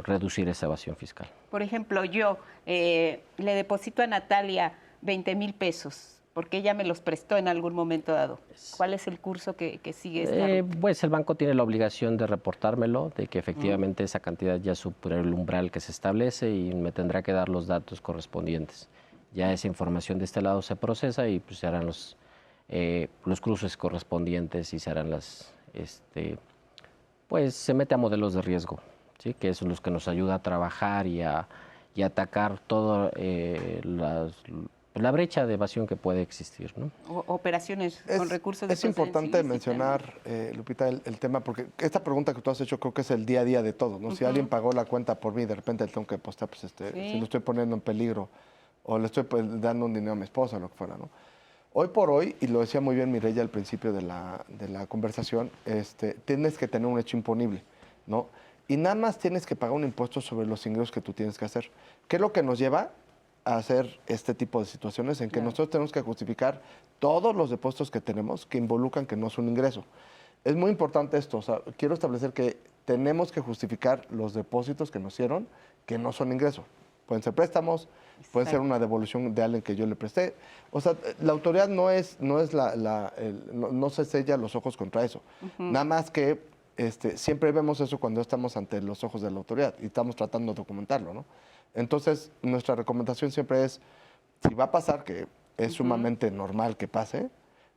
reducir esa evasión fiscal. Por ejemplo, yo le deposito a Natalia 20,000 pesos, porque ella me los prestó en algún momento dado. ¿Cuál es el curso que sigue esta ruta? Pues el banco tiene la obligación de reportármelo, de que efectivamente esa cantidad ya supera el umbral que se establece y me tendrá que dar los datos correspondientes. Ya esa información de este lado se procesa y pues se harán los cruces correspondientes y se harán pues se mete a modelos de riesgo, ¿sí? Que son los que nos ayuda a trabajar y a atacar toda la brecha de evasión que puede existir, ¿no? Operaciones con recursos de Es importante mencionar, Lupita, el tema, porque esta pregunta que tú has hecho creo que es el día a día de todo, ¿no? Si alguien pagó la cuenta por mí, de repente le tengo que postar, pues si lo estoy poniendo en peligro o le estoy dando un dinero a mi esposa o lo que fuera, ¿no? Hoy por hoy, y lo decía muy bien Mireya al principio de la conversación, tienes que tener un hecho imponible, ¿no? Y nada más tienes que pagar un impuesto sobre los ingresos que tú tienes que hacer. ¿Qué es lo que nos lleva a hacer este tipo de situaciones en que nosotros tenemos que justificar todos los depósitos que tenemos que involucran que no es un ingreso? Es muy importante esto, o sea, quiero establecer que tenemos que justificar los depósitos que nos hicieron que no son ingreso. Pueden ser préstamos, pueden ser una devolución de alguien que yo le presté. O sea, la autoridad no se sella los ojos contra eso. Nada más que siempre vemos eso cuando estamos ante los ojos de la autoridad y estamos tratando de documentarlo, ¿no? Entonces, nuestra recomendación siempre es, si va a pasar, que es sumamente normal que pase,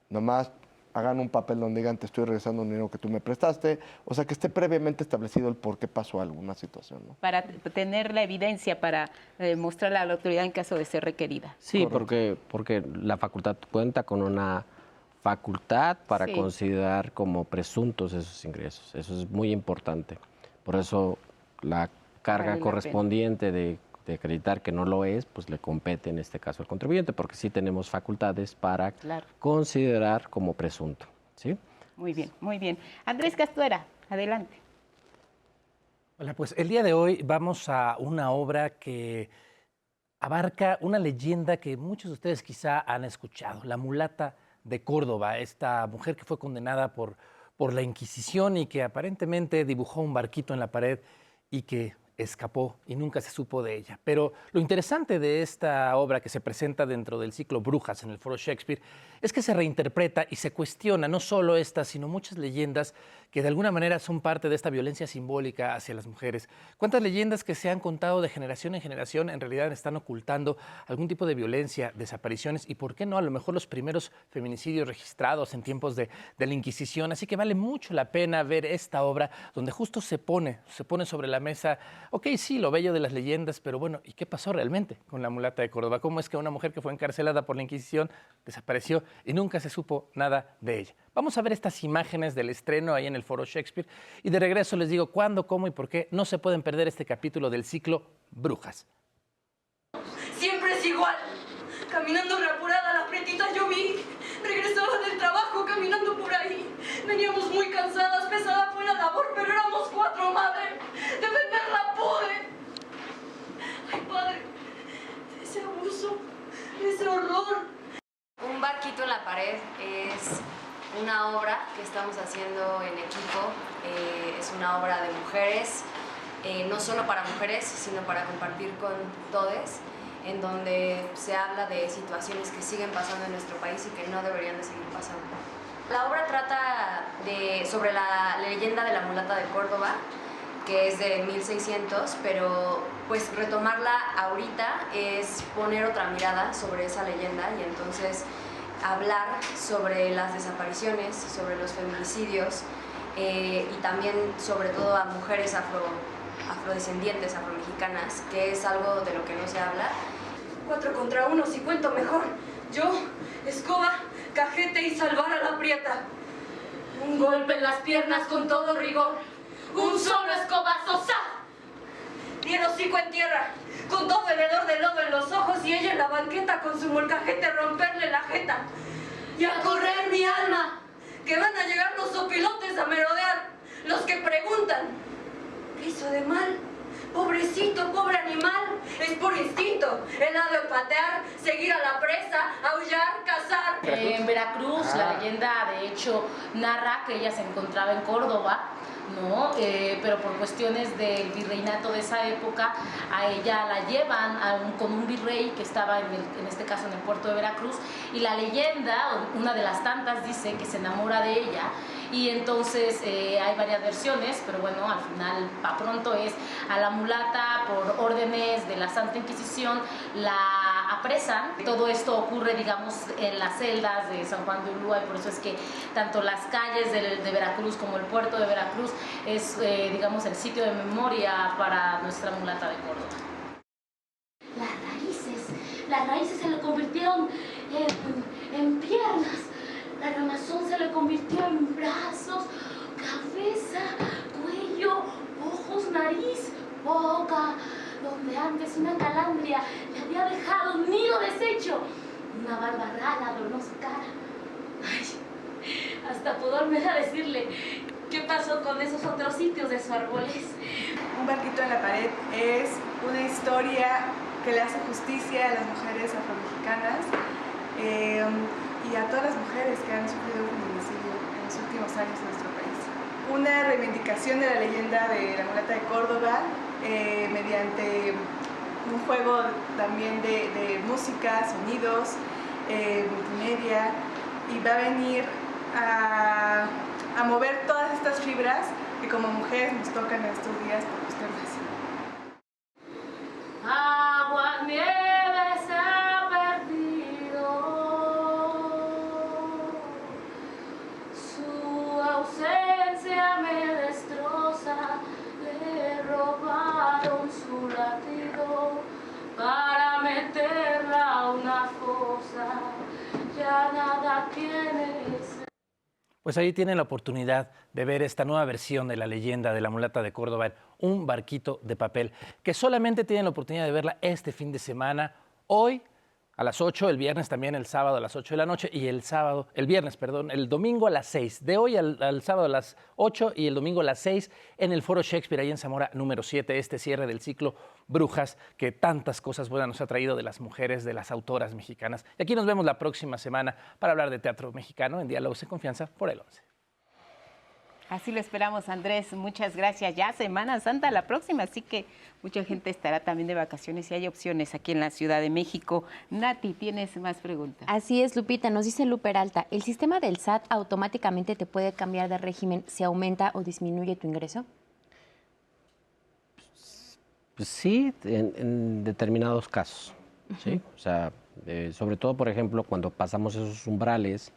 nomás hagan un papel donde digan, te estoy regresando un dinero que tú me prestaste, o sea, que esté previamente establecido el por qué pasó alguna situación, ¿no? Para tener la evidencia para mostrarle a la autoridad en caso de ser requerida. Sí, porque la facultad cuenta con una facultad para considerar como presuntos esos ingresos. Eso es muy importante. Por eso la carga correspondiente de acreditar que no lo es, pues le compete en este caso al contribuyente, porque sí tenemos facultades para considerar como presunto, ¿sí? Muy bien, muy bien. Andrés Castuera, adelante. Hola, pues el día de hoy vamos a una obra que abarca una leyenda que muchos de ustedes quizá han escuchado, la mulata de Córdoba, esta mujer que fue condenada por la Inquisición y que aparentemente dibujó un barquito en la pared y que escapó y nunca se supo de ella. Pero lo interesante de esta obra que se presenta dentro del ciclo Brujas en el Foro Shakespeare es que se reinterpreta y se cuestiona no solo esta, sino muchas leyendas que de alguna manera son parte de esta violencia simbólica hacia las mujeres. ¿Cuántas leyendas que se han contado de generación en generación en realidad están ocultando algún tipo de violencia, desapariciones y, por qué no, a lo mejor los primeros feminicidios registrados en tiempos de la Inquisición? Así que vale mucho la pena ver esta obra donde justo se pone sobre la mesa, ok, sí, lo bello de las leyendas, pero bueno, ¿y qué pasó realmente con la mulata de Córdoba? ¿Cómo es que una mujer que fue encarcelada por la Inquisición desapareció y nunca se supo nada de ella? Vamos a ver estas imágenes del estreno ahí en el Foro Shakespeare y de regreso les digo cuándo, cómo y por qué no se pueden perder este capítulo del ciclo Brujas. Siempre es igual. Caminando apurada, las prietitas yo vi. Regresaban del trabajo caminando por ahí. Veníamos muy cansadas, pesada fue la labor, pero éramos 4, madre. Defenderla pude. Ay, padre, ese abuso, ese horror. Un barquito en la pared es una obra que estamos haciendo en equipo. Es una obra de mujeres, no solo para mujeres, sino para compartir con todes, en donde se habla de situaciones que siguen pasando en nuestro país y que no deberían de seguir pasando. La obra trata sobre la leyenda de la mulata de Córdoba, que es de 1600, pero pues retomarla ahorita es poner otra mirada sobre esa leyenda y entonces hablar sobre las desapariciones, sobre los feminicidios y también sobre todo a mujeres afrodescendientes, afromexicanas, que es algo de lo que no se habla. 4 contra 1, si cuento mejor. Yo, escoba, cajete y salvar a la prieta. Un golpe en las piernas con todo rigor. Un solo escobazo, ¡sa! Y el hocico en tierra, con todo el hedor de lodo en los ojos y ella en la banqueta con su molcajete romperle la jeta. Y a correr mi alma, que van a llegar los sopilotes a merodear, los que preguntan, ¿qué hizo de mal? Pobrecito, pobre animal, es por instinto. Él ha de patear, seguir a la presa, aullar, cazar. En Veracruz, la leyenda de hecho narra que ella se encontraba en Córdoba, ¿no? Pero por cuestiones del virreinato de esa época, a ella la llevan con un virrey que estaba en este caso en el puerto de Veracruz, y la leyenda, una de las tantas, dice que se enamora de ella. Y entonces hay varias versiones, pero bueno, al final, pa' pronto es a la mulata por órdenes de la Santa Inquisición, la apresan. Todo esto ocurre, digamos, en las celdas de San Juan de Ulúa, y por eso es que tanto las calles de Veracruz como el puerto de Veracruz es, digamos, el sitio de memoria para nuestra mulata de Córdoba. Las raíces se le convirtieron en piernas. La ramazón se le convirtió en brazos, cabeza, cuello, ojos, nariz, boca, donde antes una calandria le había dejado un nido deshecho, una barba rala adornó su cara. Ay, hasta pudor me da decirle qué pasó con esos otros sitios de su arbolés. Un barquito en la pared es una historia que le hace justicia a las mujeres afromexicanas y a todas las mujeres que han sufrido un feminicidio en los últimos años en nuestro país. Una reivindicación de la leyenda de la mulata de Córdoba mediante un juego también de música, sonidos, multimedia, y va a venir a mover todas estas fibras que como mujeres nos tocan en estos días por los temas. Agua, nieve se ha perdido, su ausencia me destroza, le robaron su latido para meterla a una fosa, ya nada tiene. Pues ahí tienen la oportunidad de ver esta nueva versión de la leyenda de la mulata de Córdoba en Un barquito de papel, que solamente tienen la oportunidad de verla este fin de semana, hoy a las 8, el viernes también, el sábado a las 8 de la noche y el domingo a las 6. De hoy al sábado a las 8 y el domingo a las 6 en el Foro Shakespeare, ahí en Zamora número 7, este cierre del ciclo Brujas, que tantas cosas buenas nos ha traído de las mujeres, de las autoras mexicanas. Y aquí nos vemos la próxima semana para hablar de teatro mexicano en Diálogos en Confianza por el 11. Así lo esperamos, Andrés. Muchas gracias. Ya Semana Santa la próxima, así que mucha gente estará también de vacaciones y hay opciones aquí en la Ciudad de México. Nati, ¿tienes más preguntas? Así es, Lupita. Nos dice Lu Peralta, ¿el sistema del SAT automáticamente te puede cambiar de régimen si aumenta o disminuye tu ingreso? Pues sí, en determinados casos. ¿Sí? O sea, sobre todo, por ejemplo, cuando pasamos esos umbrales,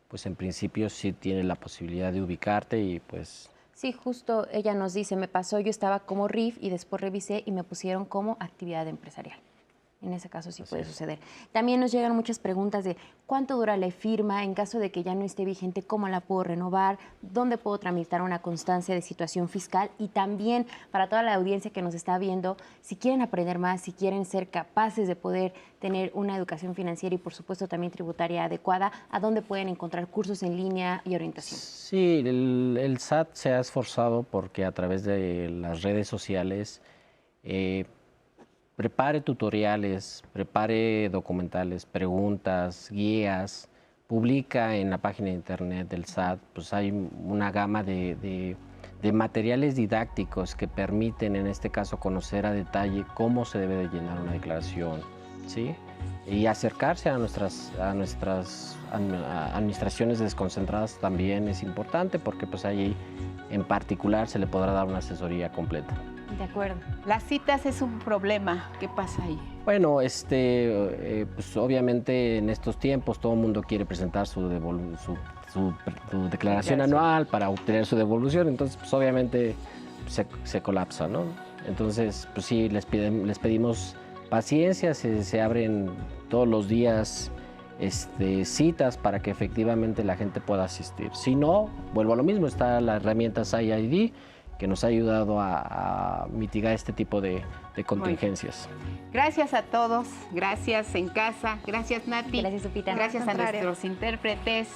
pues en principio sí tiene la posibilidad de ubicarte y pues... Sí, justo ella nos dice, me pasó, yo estaba como RIF y después revisé y me pusieron como actividad empresarial. En ese caso sí puede suceder. También nos llegan muchas preguntas de cuánto dura la firma, en caso de que ya no esté vigente, cómo la puedo renovar, dónde puedo tramitar una constancia de situación fiscal, y también para toda la audiencia que nos está viendo, si quieren aprender más, si quieren ser capaces de poder tener una educación financiera y por supuesto también tributaria adecuada, ¿a dónde pueden encontrar cursos en línea y orientación? Sí, el SAT se ha esforzado porque a través de las redes sociales prepare tutoriales, prepare documentales, preguntas, guías, publica en la página de internet del SAT, pues hay una gama de materiales didácticos que permiten en este caso conocer a detalle cómo se debe de llenar una declaración, ¿sí? Y acercarse a nuestras administraciones desconcentradas también es importante porque pues hay en particular se le podrá dar una asesoría completa. De acuerdo. Las citas es un problema. ¿Qué pasa ahí? Bueno, pues obviamente en estos tiempos todo el mundo quiere presentar su declaración anual para obtener su devolución, entonces pues obviamente se colapsa, ¿no? Entonces, pues sí, les pedimos paciencia, se abren todos los días citas para que efectivamente la gente pueda asistir. Si no, vuelvo a lo mismo, está la herramienta SciID, que nos ha ayudado a mitigar este tipo de contingencias. Gracias a todos, gracias en casa, gracias Nati. Gracias, Lupita. Gracias a nuestros intérpretes.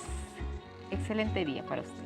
Excelente día para ustedes.